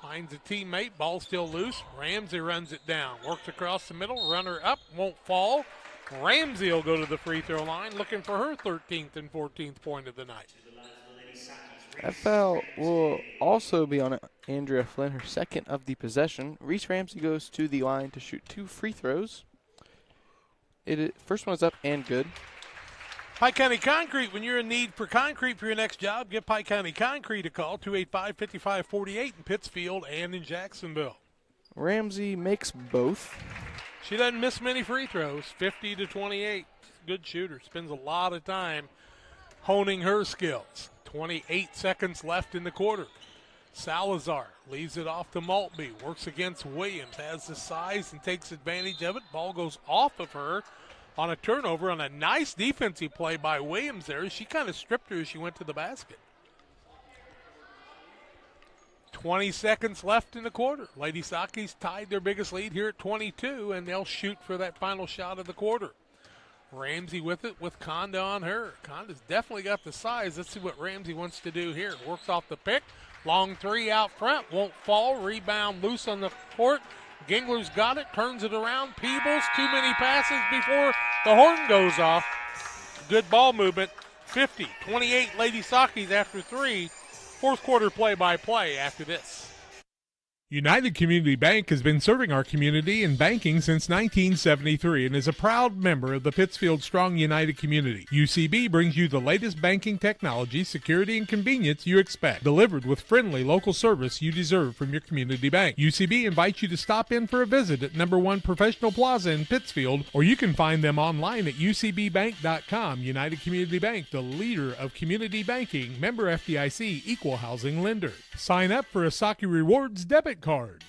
Finds a teammate, ball still loose. Ramsey runs it down. Works across the middle, runner up, won't fall. Ramsey will go to the free throw line, looking for her 13th and 14th point of the night. That foul will also be on Andrea Flynn, her second of the possession. Reese Ramsey goes to the line to shoot 2 free throws. First one is up and good. Pike County Concrete, when you're in need for concrete for your next job, give Pike County Concrete a call, 285-5548 in Pittsfield and in Jacksonville. Ramsey makes both. She doesn't miss many free throws, 50-28. Good shooter, spends a lot of time honing her skills. 28 seconds left in the quarter. Salazar leaves it off to Maltby, works against Williams, has the size and takes advantage of it. Ball goes off of her on a turnover on a nice defensive play by Williams there. She kind of stripped her as she went to the basket. 20 seconds left in the quarter. Lady Sakis tied their biggest lead here at 22, and they'll shoot for that final shot of the quarter. Ramsey with it with Conda on her. Conda's definitely got the size. Let's see what Ramsey wants to do here. Works off the pick. Long three out front. Won't fall. Rebound loose on the court. Gingler's got it. Turns it around. Peebles. Too many passes before the horn goes off. Good ball movement. 50-28 Lady Sakis after 3. Fourth quarter play-by-play after this. United Community Bank has been serving our community in banking since 1973 and is a proud member of the Pittsfield Strong United community. UCB brings you the latest banking technology, security, and convenience you expect, delivered with friendly local service you deserve from your community bank. UCB invites you to stop in for a visit at No. 1 Professional Plaza in Pittsfield, or you can find them online at ucbbank.com. United Community Bank, the leader of community banking, member FDIC, equal housing lender. Sign up for a Saki Rewards debit card.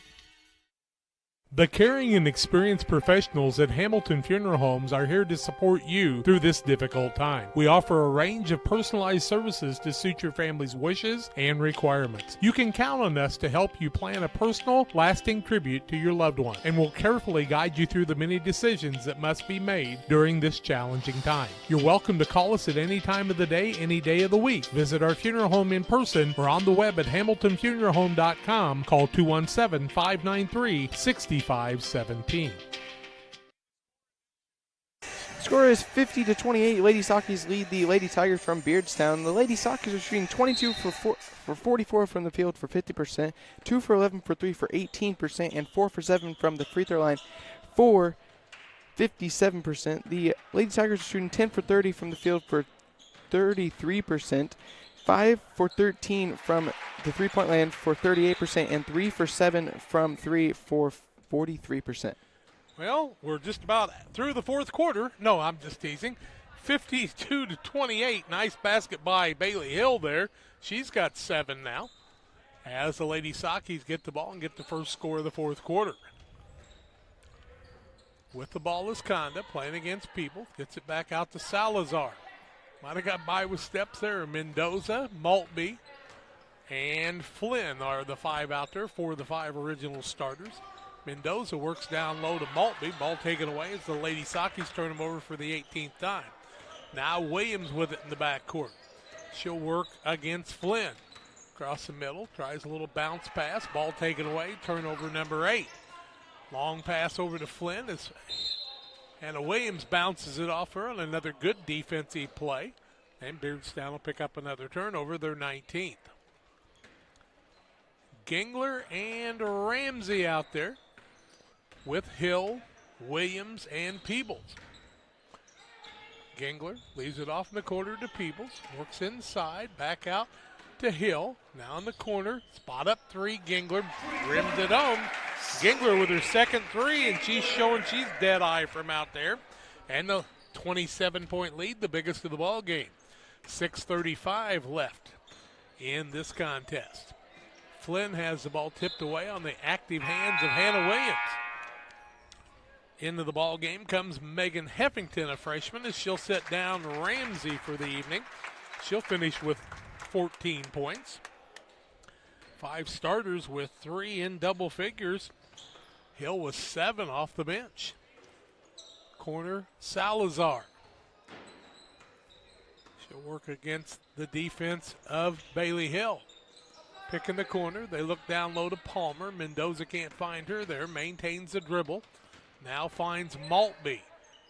The caring and experienced professionals at Hamilton Funeral Homes are here to support you through this difficult time. We offer a range of personalized services to suit your family's wishes and requirements. You can count on us to help you plan a personal, lasting tribute to your loved one, and we'll carefully guide you through the many decisions that must be made during this challenging time. You're welcome to call us at any time of the day, any day of the week. Visit our funeral home in person or on the web at hamiltonfuneralhome.com. Call 217-593-6517. Score is 50-28. Lady Sockies lead the Lady Tigers from Beardstown. The Lady Sockies are shooting 22 for 44 from the field for 50%, 2 for 11 for 3 for 18%, and 4 for 7 from the free throw line for 57%. The Lady Tigers are shooting 10 for 30 from the field for 33%, 5 for 13 from the three-point line for 38%, and 3 for 7 from 3 for 43%. Well, we're just about through the fourth quarter. No, I'm just teasing. 52-28. Nice basket by Bailey Hill there. She's got 7 now. As the Lady Sockies get the ball and get the first score of the fourth quarter. With the ball is Conda playing against People. Gets it back out to Salazar. Might have got by with steps there. Mendoza, Maltby, and Flynn are the 5 out there for the 5 original starters. Mendoza works down low to Maltby. Ball taken away as the Lady Sockies turn him over for the 18th time. Now Williams with it in the backcourt. She'll work against Flynn. Across the middle, tries a little bounce pass. Ball taken away, turnover number 8. Long pass over to Flynn as Hannah Williams bounces it off her on another good defensive play. And Beardstown will pick up another turnover, their 19th. Gingler and Ramsey out there with Hill, Williams, and Peebles. Gingler leaves it off in the corner to Peebles. Works inside, back out to Hill. Now in the corner, spot up 3. Gingler rims it home. Gingler with her second 3, and she's showing she's dead-eye from out there. And the 27-point lead, the biggest of the ball game. 6:35 left in this contest. Flynn has the ball tipped away on the active hands of Hannah Williams. Into the ball game comes Megan Heffington, a freshman, as she'll set down Ramsey for the evening. She'll finish with 14 points. 5 starters with 3 in double figures. Hill with 7 off the bench. Corner, Salazar. She'll work against the defense of Bailey Hill. Pick in the corner. They look down low to Palmer. Mendoza can't find her there. Maintains the dribble. Now finds Maltby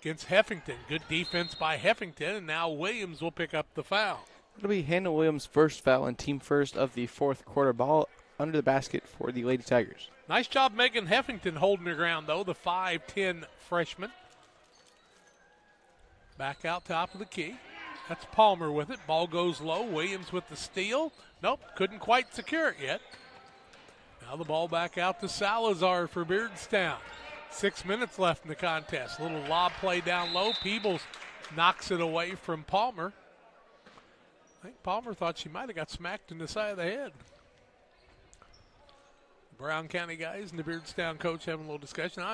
against Heffington. Good defense by Heffington, and now Williams will pick up the foul. It'll be Hannah Williams' first foul and team first of the fourth quarter. Ball under the basket for the Lady Tigers. Nice job Megan Heffington holding her ground, though, the 5'10 freshman. Back out top of the key. That's Palmer with it. Ball goes low. Williams with the steal. Nope, couldn't quite secure it yet. Now the ball back out to Salazar for Beardstown. 6 minutes left in the contest. Little lob play down low. Peebles knocks it away from Palmer. I think Palmer thought she might have got smacked in the side of the head. Brown County guys and the Beardstown coach having a little discussion.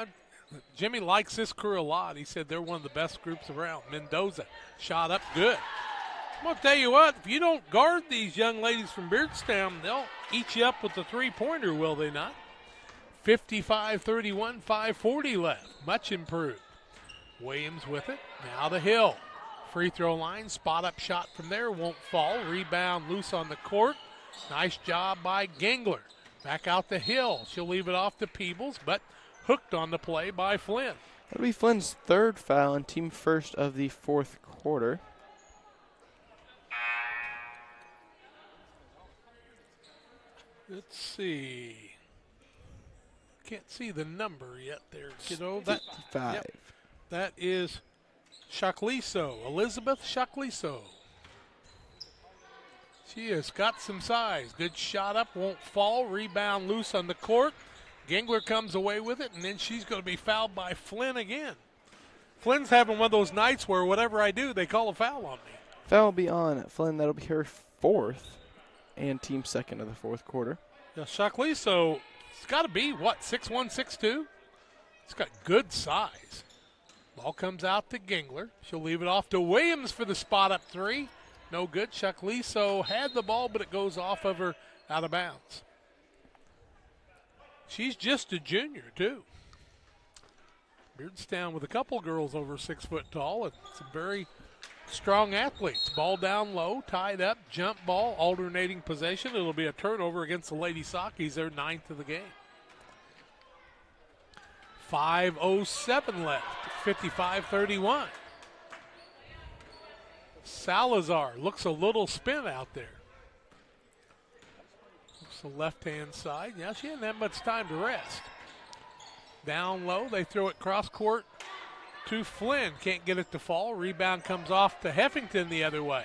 Jimmy likes this crew a lot. He said they're one of the best groups around. Mendoza shot up good. I'm going to tell you what, if you don't guard these young ladies from Beardstown, they'll eat you up with the three-pointer, will they not? 55-31, 5:40 left. Much improved. Williams with it. Now the Hill. Free throw line. Spot up shot from there. Won't fall. Rebound loose on the court. Nice job by Gingler. Back out the Hill. She'll leave it off to Peebles, but hooked on the play by Flynn. That'll be Flynn's third foul and team first of the fourth quarter. Let's see. Can't see the number yet there, kiddo. 55. Yep, that is Shakliso, Elizabeth Shakliso. She has got some size. Good shot up, won't fall. Rebound loose on the court. Gingler comes away with it, and then she's going to be fouled by Flynn again. Flynn's having one of those nights where whatever I do, they call a foul on me. Foul will be on Flynn. That'll be her fourth and team second of the fourth quarter. Now, Shakliso, it's got to be, what, 6'1", 6'2"? It's got good size. Ball comes out to Gingler. She'll leave it off to Williams for the spot-up 3. No good. Shakliso had the ball, but it goes off of her out of bounds. She's just a junior, too. Beardstown with a couple girls over 6 foot tall and some very strong athletes. Ball down low, tied up, jump ball, alternating possession. It'll be a turnover against the Lady Sockies, their 9th of the game. 5:07 left, 55-31. Salazar looks a little spin out there. Looks the left-hand side. Yeah, she didn't have much time to rest. Down low, they throw it cross court to Flynn. Can't get it to fall. Rebound comes off to Heffington the other way.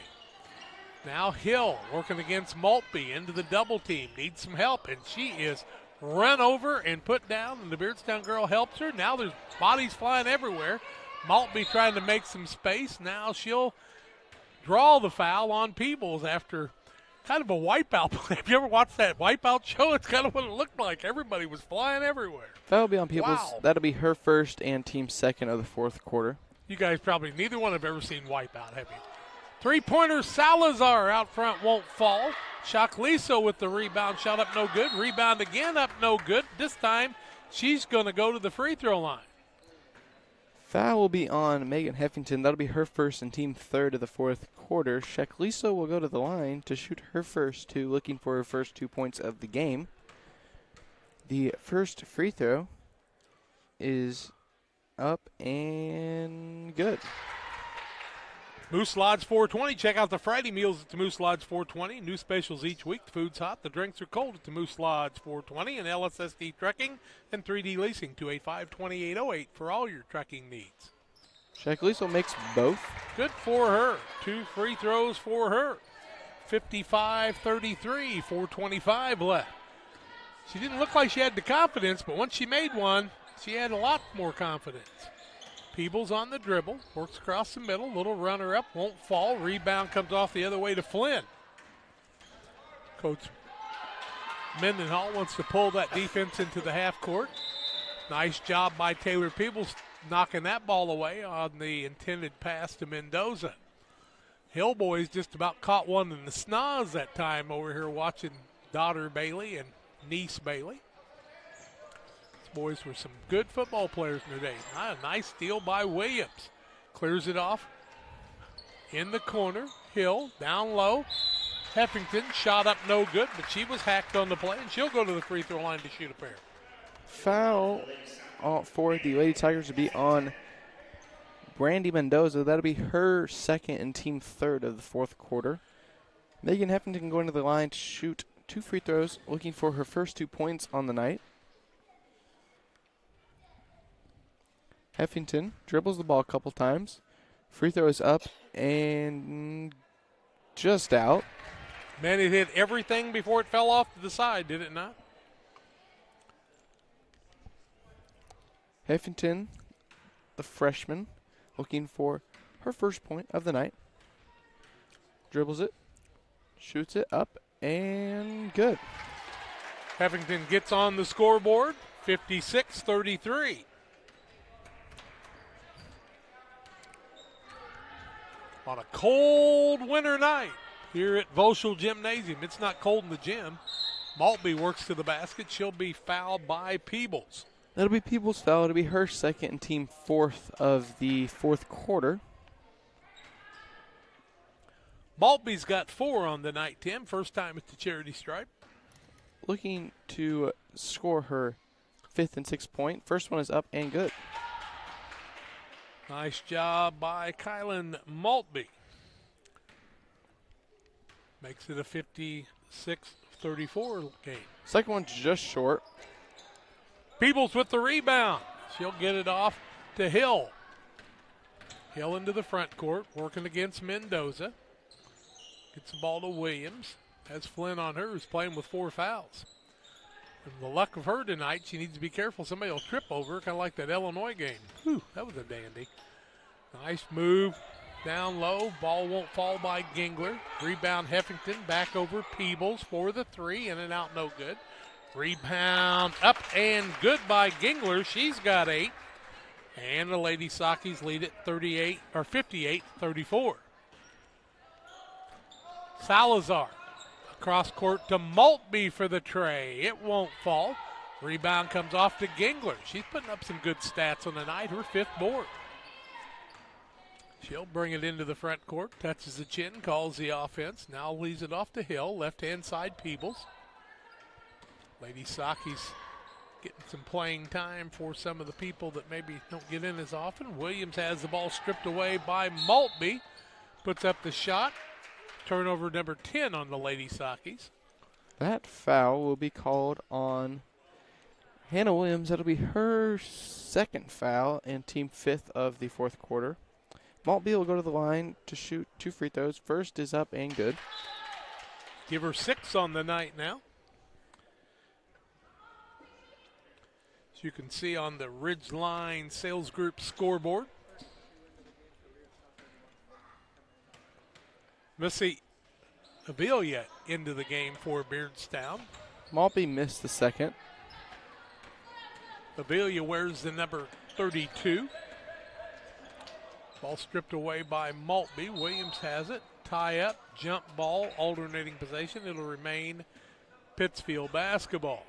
Now Hill working against Maltby into the double team. Needs some help, and she is run over and put down, and the Beardstown girl helps her. Now there's bodies flying everywhere. Maltby trying to make some space. Now she'll draw the foul on Peebles after kind of a wipeout play. Have you ever watched that wipeout show? It's kind of what it looked like. Everybody was flying everywhere. That'll be on Peebles. Wow. That'll be her first and team second of the fourth quarter. You guys probably, neither one have ever seen wipeout, have you? Three-pointer Salazar out front won't fall. Chakliso with the rebound, shot up no good. Rebound again, up no good. This time she's going to go to the free throw line. Foul will be on Megan Heffington. That'll be her first and team third of the fourth quarter. Chakliso will go to the line to shoot her first two, looking for her first 2 points of the game. The first free throw is up and good. Moose Lodge 420. Check out the Friday meals at the Moose Lodge 420. New specials each week. The food's hot. The drinks are cold at the Moose Lodge 420. And LSSD Trucking and 3D Leasing 285-2808 for all your trucking needs. Chakliso makes both. Good for her. 2 free throws for her. 55-33, 4:25 left. She didn't look like she had the confidence, but once she made one, she had a lot more confidence. Peebles on the dribble, works across the middle, little runner up, won't fall. Rebound comes off the other way to Flynn. Coach Mendenhall wants to pull that defense into the half court. Nice job by Taylor Peebles knocking that ball away on the intended pass to Mendoza. Hill boys just about caught one in the snaz that time over here watching daughter Bailey and niece Bailey. Boys were some good football players in their day. A nice steal by Williams. Clears it off in the corner. Hill down low. Heffington shot up no good, but she was hacked on the play, and she'll go to the free throw line to shoot a pair. Foul for the Lady Tigers to be on Brandy Mendoza. That'll be her second and team third of the fourth quarter. Megan Heffington going to the line to shoot 2 free throws, looking for her first 2 points on the night. Heffington dribbles the ball a couple times. Free throw is up and just out. Man, it hit everything before it fell off to the side, did it not? Heffington, the freshman, looking for her first point of the night. Dribbles it, shoots it up, and good. Heffington gets on the scoreboard, 56-33. On a cold winter night here at Volschel Gymnasium. It's not cold in the gym. Maltby works to the basket. She'll be fouled by Peebles. That'll be Peebles' foul. It'll be her second and team fourth of the fourth quarter. Maltby's got 4 on the night, Tim. First time at the charity stripe. Looking to score her 5th and 6th point. First one is up and good. Nice job by Kylan Maltby. Makes it a 56-34 game. Second one's just short. Peebles with the rebound. She'll get it off to Hill. Hill into the front court, working against Mendoza. Gets the ball to Williams. Has Flynn on her, who's playing with 4 fouls. And the luck of her tonight, she needs to be careful. Somebody will trip over her, kind of like that Illinois game. Whew, that was a dandy. Nice move down low. Ball won't fall by Gingler. Rebound Heffington, back over Peebles for the 3, in and out, no good. Rebound up and good by Gingler. She's got 8. And the Lady Sakis lead it 58-34. Salazar. Cross court to Maltby for the tray. It won't fall. Rebound comes off to Gingler. She's putting up some good stats on the night. Her 5th board. She'll bring it into the front court. Touches the chin, calls the offense. Now leaves it off to Hill. Left-hand side, Peebles. Lady Sakis getting some playing time for some of the people that maybe don't get in as often. Williams has the ball stripped away by Maltby. puts up the shot. Turnover number 10 on the Lady Sockies. That foul will be called on Hannah Williams. That'll be her second foul and team 5th of the fourth quarter. Maltby will go to the line to shoot 2 free throws. First is up and good. Give her 6 on the night now. As you can see on the Ridgeline Sales Group scoreboard. Missy Avilia into the game for Beardstown. Maltby missed the second. Avilia wears the number 32. Ball stripped away by Maltby. Williams has it. Tie up, jump ball, alternating possession. It'll remain Pittsfield basketball.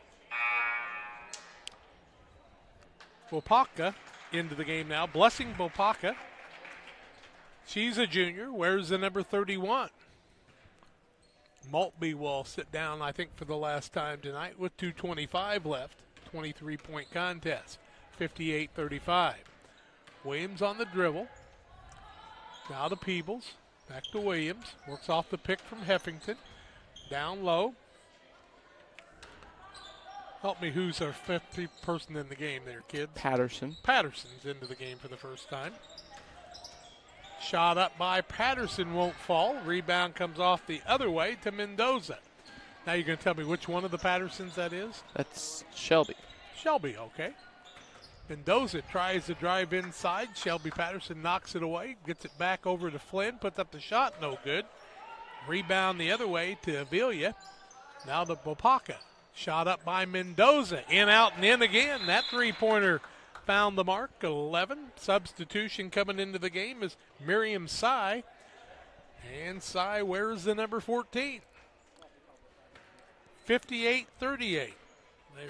Bopaka into the game now. Blessing Bopaka. She's a junior, wears the number 31. Maltby will sit down, I think, for the last time tonight with 2:25 left. 23-point contest, 58-35. Williams on the dribble. Now to Peebles. Back to Williams. Works off the pick from Heffington. Down low. Help me, who's our 5th person in the game there, kids? Patterson. Patterson's into the game for the first time. Shot up by Patterson won't fall. Rebound comes off the other way to Mendoza. Now you're going to tell me which one of the Pattersons that is? That's Shelby. Shelby, okay. Mendoza tries to drive inside. Shelby Patterson knocks it away, gets it back over to Flynn, puts up the shot, no good. Rebound the other way to Avilia. Now to Bopaka. Shot up by Mendoza. In, out, and in again. That three-pointer found the mark. 11. Substitution coming into the game is Miriam Sy. And Sy wears the number 14. 58-38. They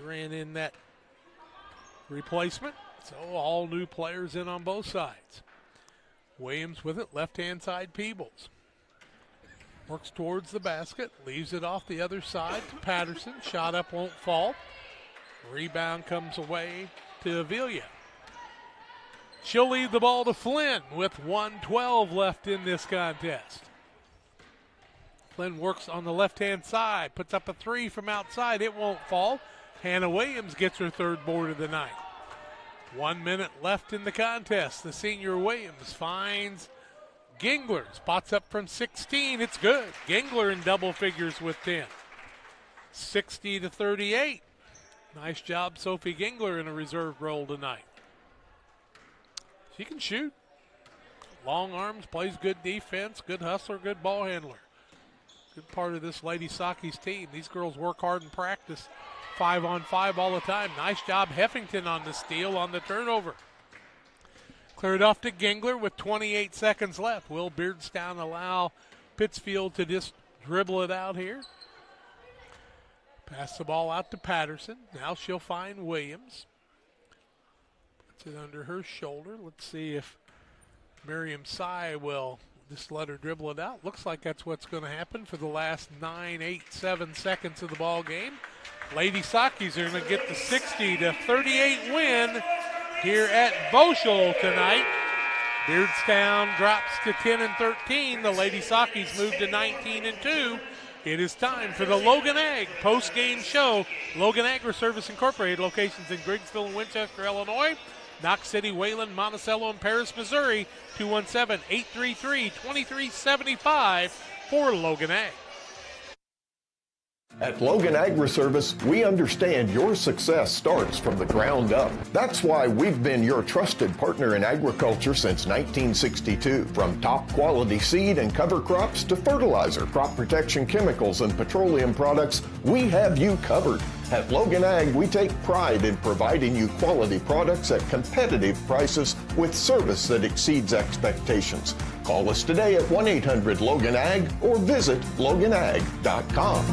ran in that replacement. So all new players in on both sides. Williams with it, left-hand side Peebles. Works towards the basket, leaves it off the other side to Patterson. Shot up won't fall. Rebound comes away to Avilia. She'll leave the ball to Flynn with 1:12 left in this contest. Flynn works on the left-hand side, puts up a 3 from outside. It won't fall. Hannah Williams gets her 3rd board of the night. 1 minute left in the contest. The senior Williams finds Gingler. Spots up from 16. It's good. Gingler in double figures with 10. 60-38. Nice job, Sophie Gingler, in a reserve role tonight. She can shoot. Long arms, plays good defense, good hustler, good ball handler. Good part of this Lady Sockies team. These girls work hard in practice. 5-on-5 all the time. Nice job, Heffington, on the steal, on the turnover. Cleared off to Gingler with 28 seconds left. Will Beardstown allow Pittsfield to just dribble it out here? Pass the ball out to Patterson. Now she'll find Williams. Puts it under her shoulder. Let's see if Miriam Sy will just let her dribble it out. Looks like that's what's going to happen for the last 9, 8, 7 seconds of the ball game. Lady Sockies are going to get the 60-38 win here at Boschel tonight. Beardstown drops to 10-13. The Lady Sockies move to 19-2. It is time for the Logan Ag post-game show. Logan Agri-Service Incorporated, locations in Griggsville and Winchester, Illinois, Knox City, Wayland, Monticello, and Paris, Missouri. 217-833-2375 for Logan Ag. At Logan Agri-Service, we understand your success starts from the ground up. That's why we've been your trusted partner in agriculture since 1962. From top quality seed and cover crops to fertilizer, crop protection chemicals, and petroleum products, we have you covered. At Logan Ag, we take pride in providing you quality products at competitive prices with service that exceeds expectations. Call us today at 1-800-LOGAN-AG or visit loganag.com.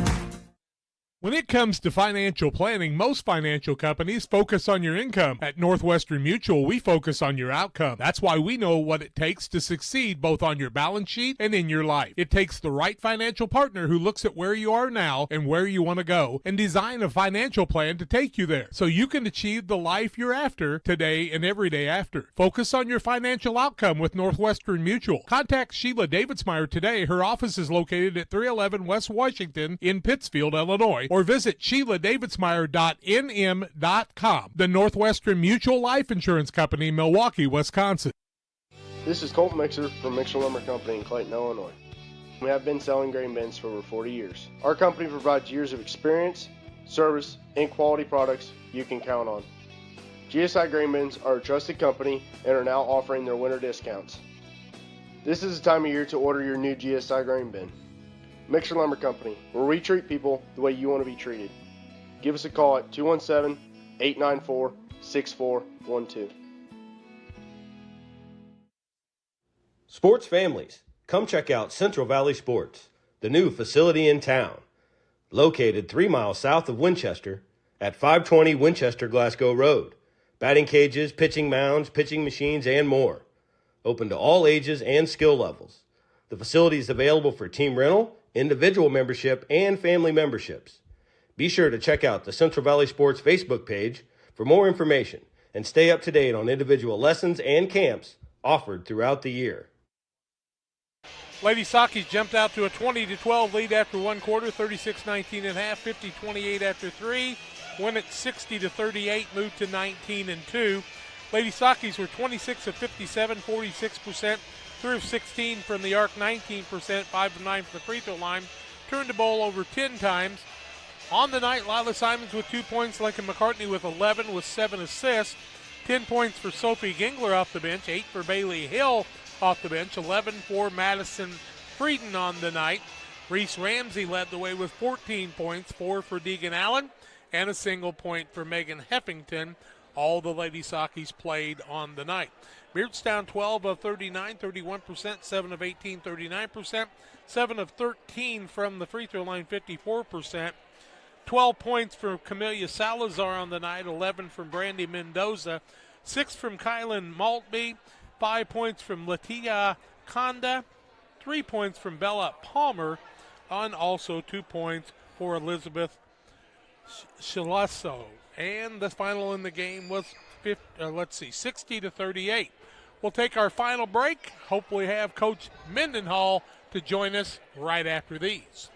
When it comes to financial planning, most financial companies focus on your income. At Northwestern Mutual, we focus on your outcome. That's why we know what it takes to succeed both on your balance sheet and in your life. It takes the right financial partner who looks at where you are now and where you want to go and design a financial plan to take you there so you can achieve the life you're after today and every day after. Focus on your financial outcome with Northwestern Mutual. Contact Sheila Davidsmeyer today. Her office is located at 311 West Washington in Pittsfield, Illinois, or visit SheilaDavidsmeyer.nm.com. The Northwestern Mutual Life Insurance Company, Milwaukee, Wisconsin. This is Colt Mixer from Mixer Lumber Company in Clayton, Illinois. We have been selling grain bins for over 40 years. Our company provides years of experience, service, and quality products you can count on. GSI Grain Bins are a trusted company and are now offering their winter discounts. This is the time of year to order your new GSI grain bin. Mixer Lumber Company, where we treat people the way you want to be treated. Give us a call at 217-894-6412. Sports families, come check out Central Valley Sports, the new facility in town. Located 3 miles south of Winchester at 520 Winchester Glasgow Road. Batting cages, pitching mounds, pitching machines, and more. Open to all ages and skill levels. The facility is available for team rental, individual membership, and family memberships. Be sure to check out the Central Valley Sports Facebook page for more information and stay up to date on individual lessons and camps offered throughout the year. Lady Sockies jumped out to a 20-12 lead after one quarter, 36-19 at half, 50-28 after three. Win it 60-38, moved to 19-2. Lady Sockies were 26 of 57, 46%. 3 of 16 from the arc, 19%, 5 of 9 from the free throw line. Turned the ball over 10 times. On the night, Lila Simons with 2 points, Lincoln McCartney with 11 with 7 assists. 10 points for Sophie Gingler off the bench, 8 for Bailey Hill off the bench, 11 for Madison Frieden on the night. Reese Ramsey led the way with 14 points, 4 for Deegan Allen, and a single point for Megan Heffington. All the Lady Sockies played on the night. Beardstown 12 of 39, 31%, 7 of 18, 39%, 7 of 13 from the free throw line, 54%. 12 points for Camelia Salazar on the night, 11 from Brandy Mendoza, 6 from Kylan Maltby, 5 points from Latia Conda, 3 points from Bella Palmer, and also 2 points for Elizabeth Shilasso. And the final in the game was 60-38. We'll take our final break. Hopefully have Coach Mendenhall to join us right after these.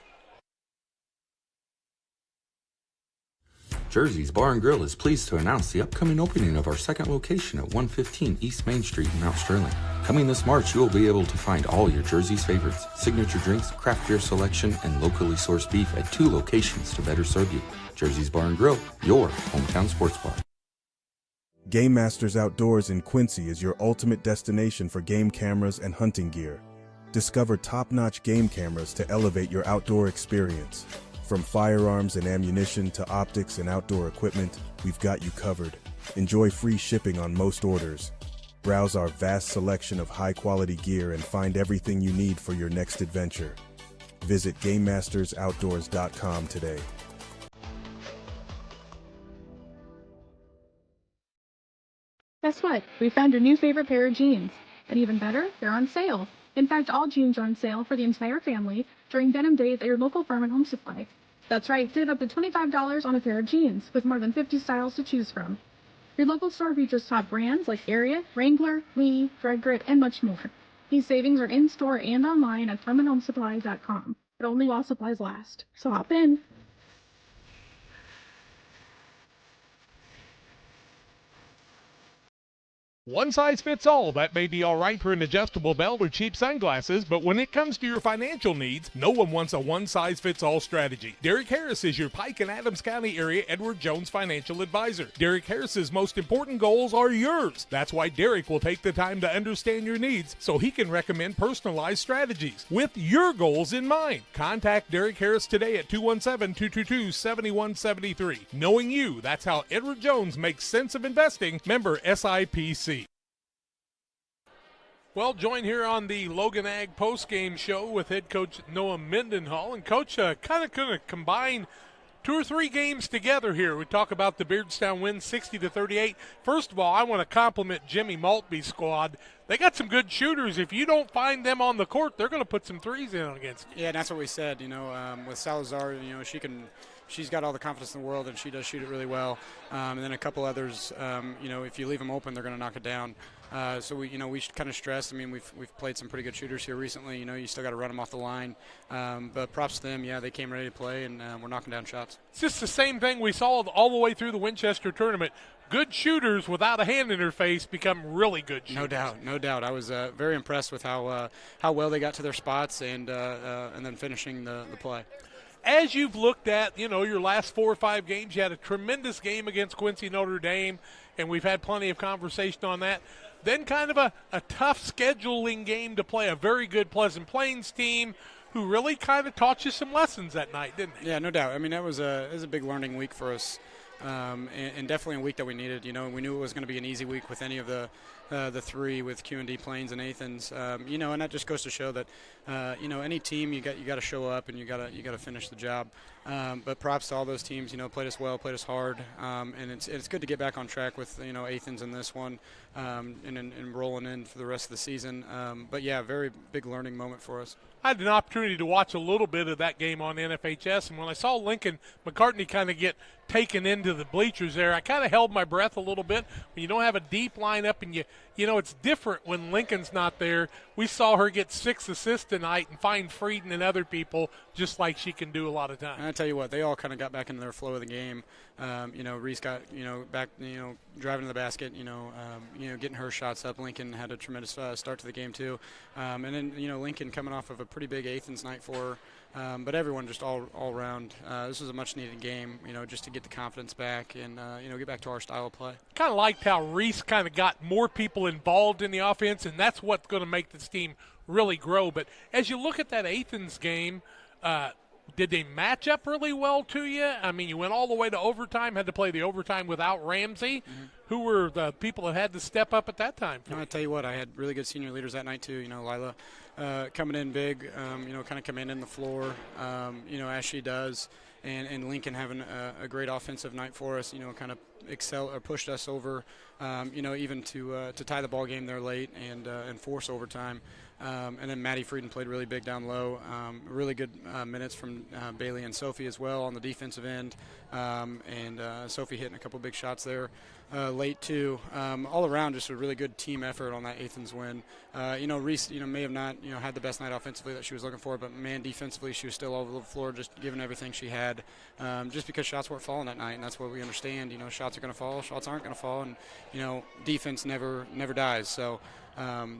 Jersey's Bar and Grill is pleased to announce the upcoming opening of our second location at 115 East Main Street in Mount Sterling. Coming this March, you will be able to find all your Jersey's favorites, signature drinks, craft beer selection, and locally sourced beef at 2 locations to better serve you. Jersey's Bar and Grill, your hometown sports bar. Game Masters Outdoors in Quincy is your ultimate destination for game cameras and hunting gear. Discover top-notch game cameras to elevate your outdoor experience. From firearms and ammunition to optics and outdoor equipment, we've got you covered. Enjoy free shipping on most orders. Browse our vast selection of high-quality gear and find everything you need for your next adventure. Visit GameMastersOutdoors.com today. Guess what? We found your new favorite pair of jeans. And even better, they're on sale. In fact, all jeans are on sale for the entire family during Denim Days at your local Farm and Home Supply. That's right, save up to $25 on a pair of jeans with more than 50 styles to choose from. Your local store features top brands like Ariat, Wrangler, Lee, Fred and much more. These savings are in-store and online at farmandhomesupply.com, but only while supplies last. So hop in. One size fits all. That may be all right for an adjustable belt or cheap sunglasses, but when it comes to your financial needs, no one wants a one-size-fits-all strategy. Derek Harris is your Pike and Adams County area Edward Jones financial advisor. Derek Harris's most important goals are yours. That's why Derek will take the time to understand your needs so he can recommend personalized strategies with your goals in mind. Contact Derek Harris today at 217-222-7173. Knowing you, that's how Edward Jones makes sense of investing. Member SIPC. Well, joined here on the Logan Ag postgame show with head coach Noah Mendenhall. And, Coach, kind of going to combine 2 or 3 games together here. We talk about the Beardstown win 60-38. First of all, I want to compliment Jimmy Maltby's squad. They got some good shooters. If you don't find them on the court, they're going to put some threes in against you. Yeah, and that's what we said. With Salazar, she's got all the confidence in the world, and she does shoot it really well. And then a couple others, if you leave them open, they're going to knock it down. So we kind of stressed. I mean, we've played some pretty good shooters here recently. You still got to run them off the line. But props to them. Yeah, they came ready to play, and we're knocking down shots. It's just the same thing we saw all the way through the Winchester tournament. Good shooters without a hand in their face become really good shooters. No doubt. I was very impressed with how well they got to their spots and then finishing the play. As you've looked at, your last 4 or 5 games, you had a tremendous game against Quincy Notre Dame, and we've had plenty of conversation on that. Then kind of a tough scheduling game to play a very good Pleasant Plains team who really kind of taught you some lessons that night, didn't they? Yeah, no doubt. I mean, it was a big learning week for us. And definitely a week that we needed. We knew it was going to be an easy week with any of the 3 with QD Plains and Athens. And that just goes to show that any team you got to show up and you got to finish the job. But props to all those teams. Played us well, played us hard, and it's good to get back on track with Athens in this one and rolling in for the rest of the season. But yeah, very big learning moment for us. I had an opportunity to watch a little bit of that game on NFHS, and when I saw Lincoln McCartney kind of get taken into the bleachers there, I kind of held my breath a little bit. When you don't have a deep lineup and it's different when Lincoln's not there. We saw her get 6 assists tonight and find Frieden and other people just like she can do a lot of times. And I tell you what, they all kind of got back into their flow of the game. Reese got, back, driving to the basket, getting her shots up. Lincoln had a tremendous start to the game too. And then, Lincoln coming off of a pretty big Athens night for her. But everyone just all around. This was a much-needed game, just to get the confidence back and, get back to our style of play. Kind of liked how Reese kind of got more people involved in the offense, and that's what's going to make this team really grow. But as you look at that Athens game, did they match up really well to you? I mean, you went all the way to overtime, had to play the overtime without Ramsey. Mm-hmm. Who were the people that had to step up at that time? I tell you what, I had really good senior leaders that night too. Lila coming in big, kind of commanding the floor, as she does. And Lincoln having a great offensive night for us, kind of pushed us over, even to tie the ball game there late and force overtime. And then Maddie Frieden played really big down low. Really good minutes from Bailey and Sophie as well on the defensive end. And Sophie hitting a couple big shots there late too. All around, just a really good team effort on that Athens win. Reese, may have not, had the best night offensively that she was looking for, but man, defensively she was still over the floor, just giving everything she had. Just because shots weren't falling that night, and that's what we understand. Shots are going to fall, shots aren't going to fall, and defense never dies. So.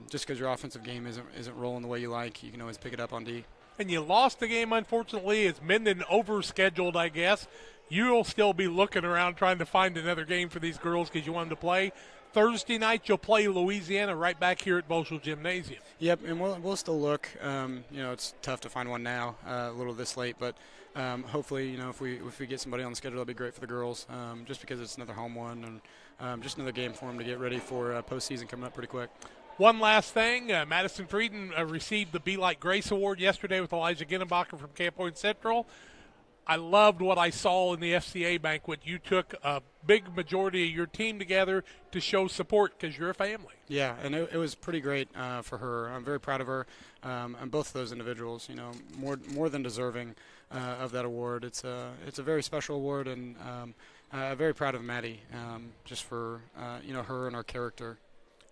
Just because your offensive game isn't rolling the way you like, you can always pick it up on D. And you lost the game, unfortunately. It's Minden overscheduled, I guess. You'll still be looking around trying to find another game for these girls because you want them to play. Thursday night, you'll play Louisiana right back here at Bolshel Gymnasium. Yep, and we'll still look. It's tough to find one now, a little this late, but hopefully, if we get somebody on the schedule, that'll be great for the girls. Just because it's another home one and just another game for them to get ready for postseason coming up pretty quick. One last thing, Madison Frieden received the Be Like Grace Award yesterday with Elijah Ginnenbacher from Camp Point Central. I loved what I saw in the FCA banquet. You took a big majority of your team together to show support because you're a family. Yeah, and it was pretty great for her. I'm very proud of her and both of those individuals. More than deserving of that award. It's a very special award, and very proud of Maddie just for her and our character.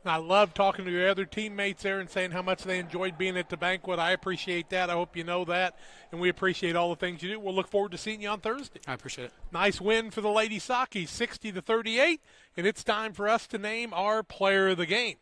I love talking to your other teammates there and saying how much they enjoyed being at the banquet. I appreciate that. I hope you know that, and we appreciate all the things you do. We'll look forward to seeing you on Thursday. I appreciate it. Nice win for the Lady Sockies, 60-38, and it's time for us to name our Player of the Game.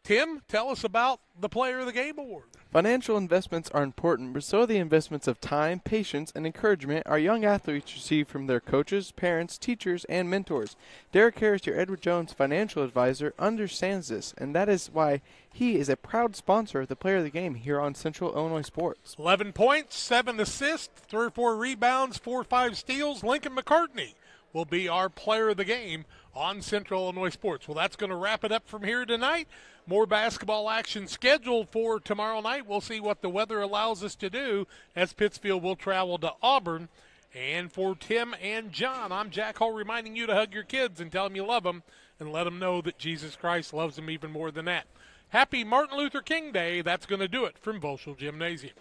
Tim, tell us about the Player of the Game award. Financial investments are important, but so are the investments of time, patience, and encouragement our young athletes receive from their coaches, parents, teachers, and mentors. Derek Harris, your Edward Jones financial advisor, understands this, and that is why he is a proud sponsor of the Player of the Game here on Central Illinois Sports. 11 points, 7 assists, 3 or 4 rebounds, 4 or 5 steals. Lincoln McCartney will be our Player of the Game on Central Illinois Sports. Well, that's going to wrap it up from here tonight. More basketball action scheduled for tomorrow night. We'll see what the weather allows us to do as Pittsfield will travel to Auburn. And for Tim and John, I'm Jack Hall reminding you to hug your kids and tell them you love them and let them know that Jesus Christ loves them even more than that. Happy Martin Luther King Day. That's going to do it from Bolshevik Gymnasium.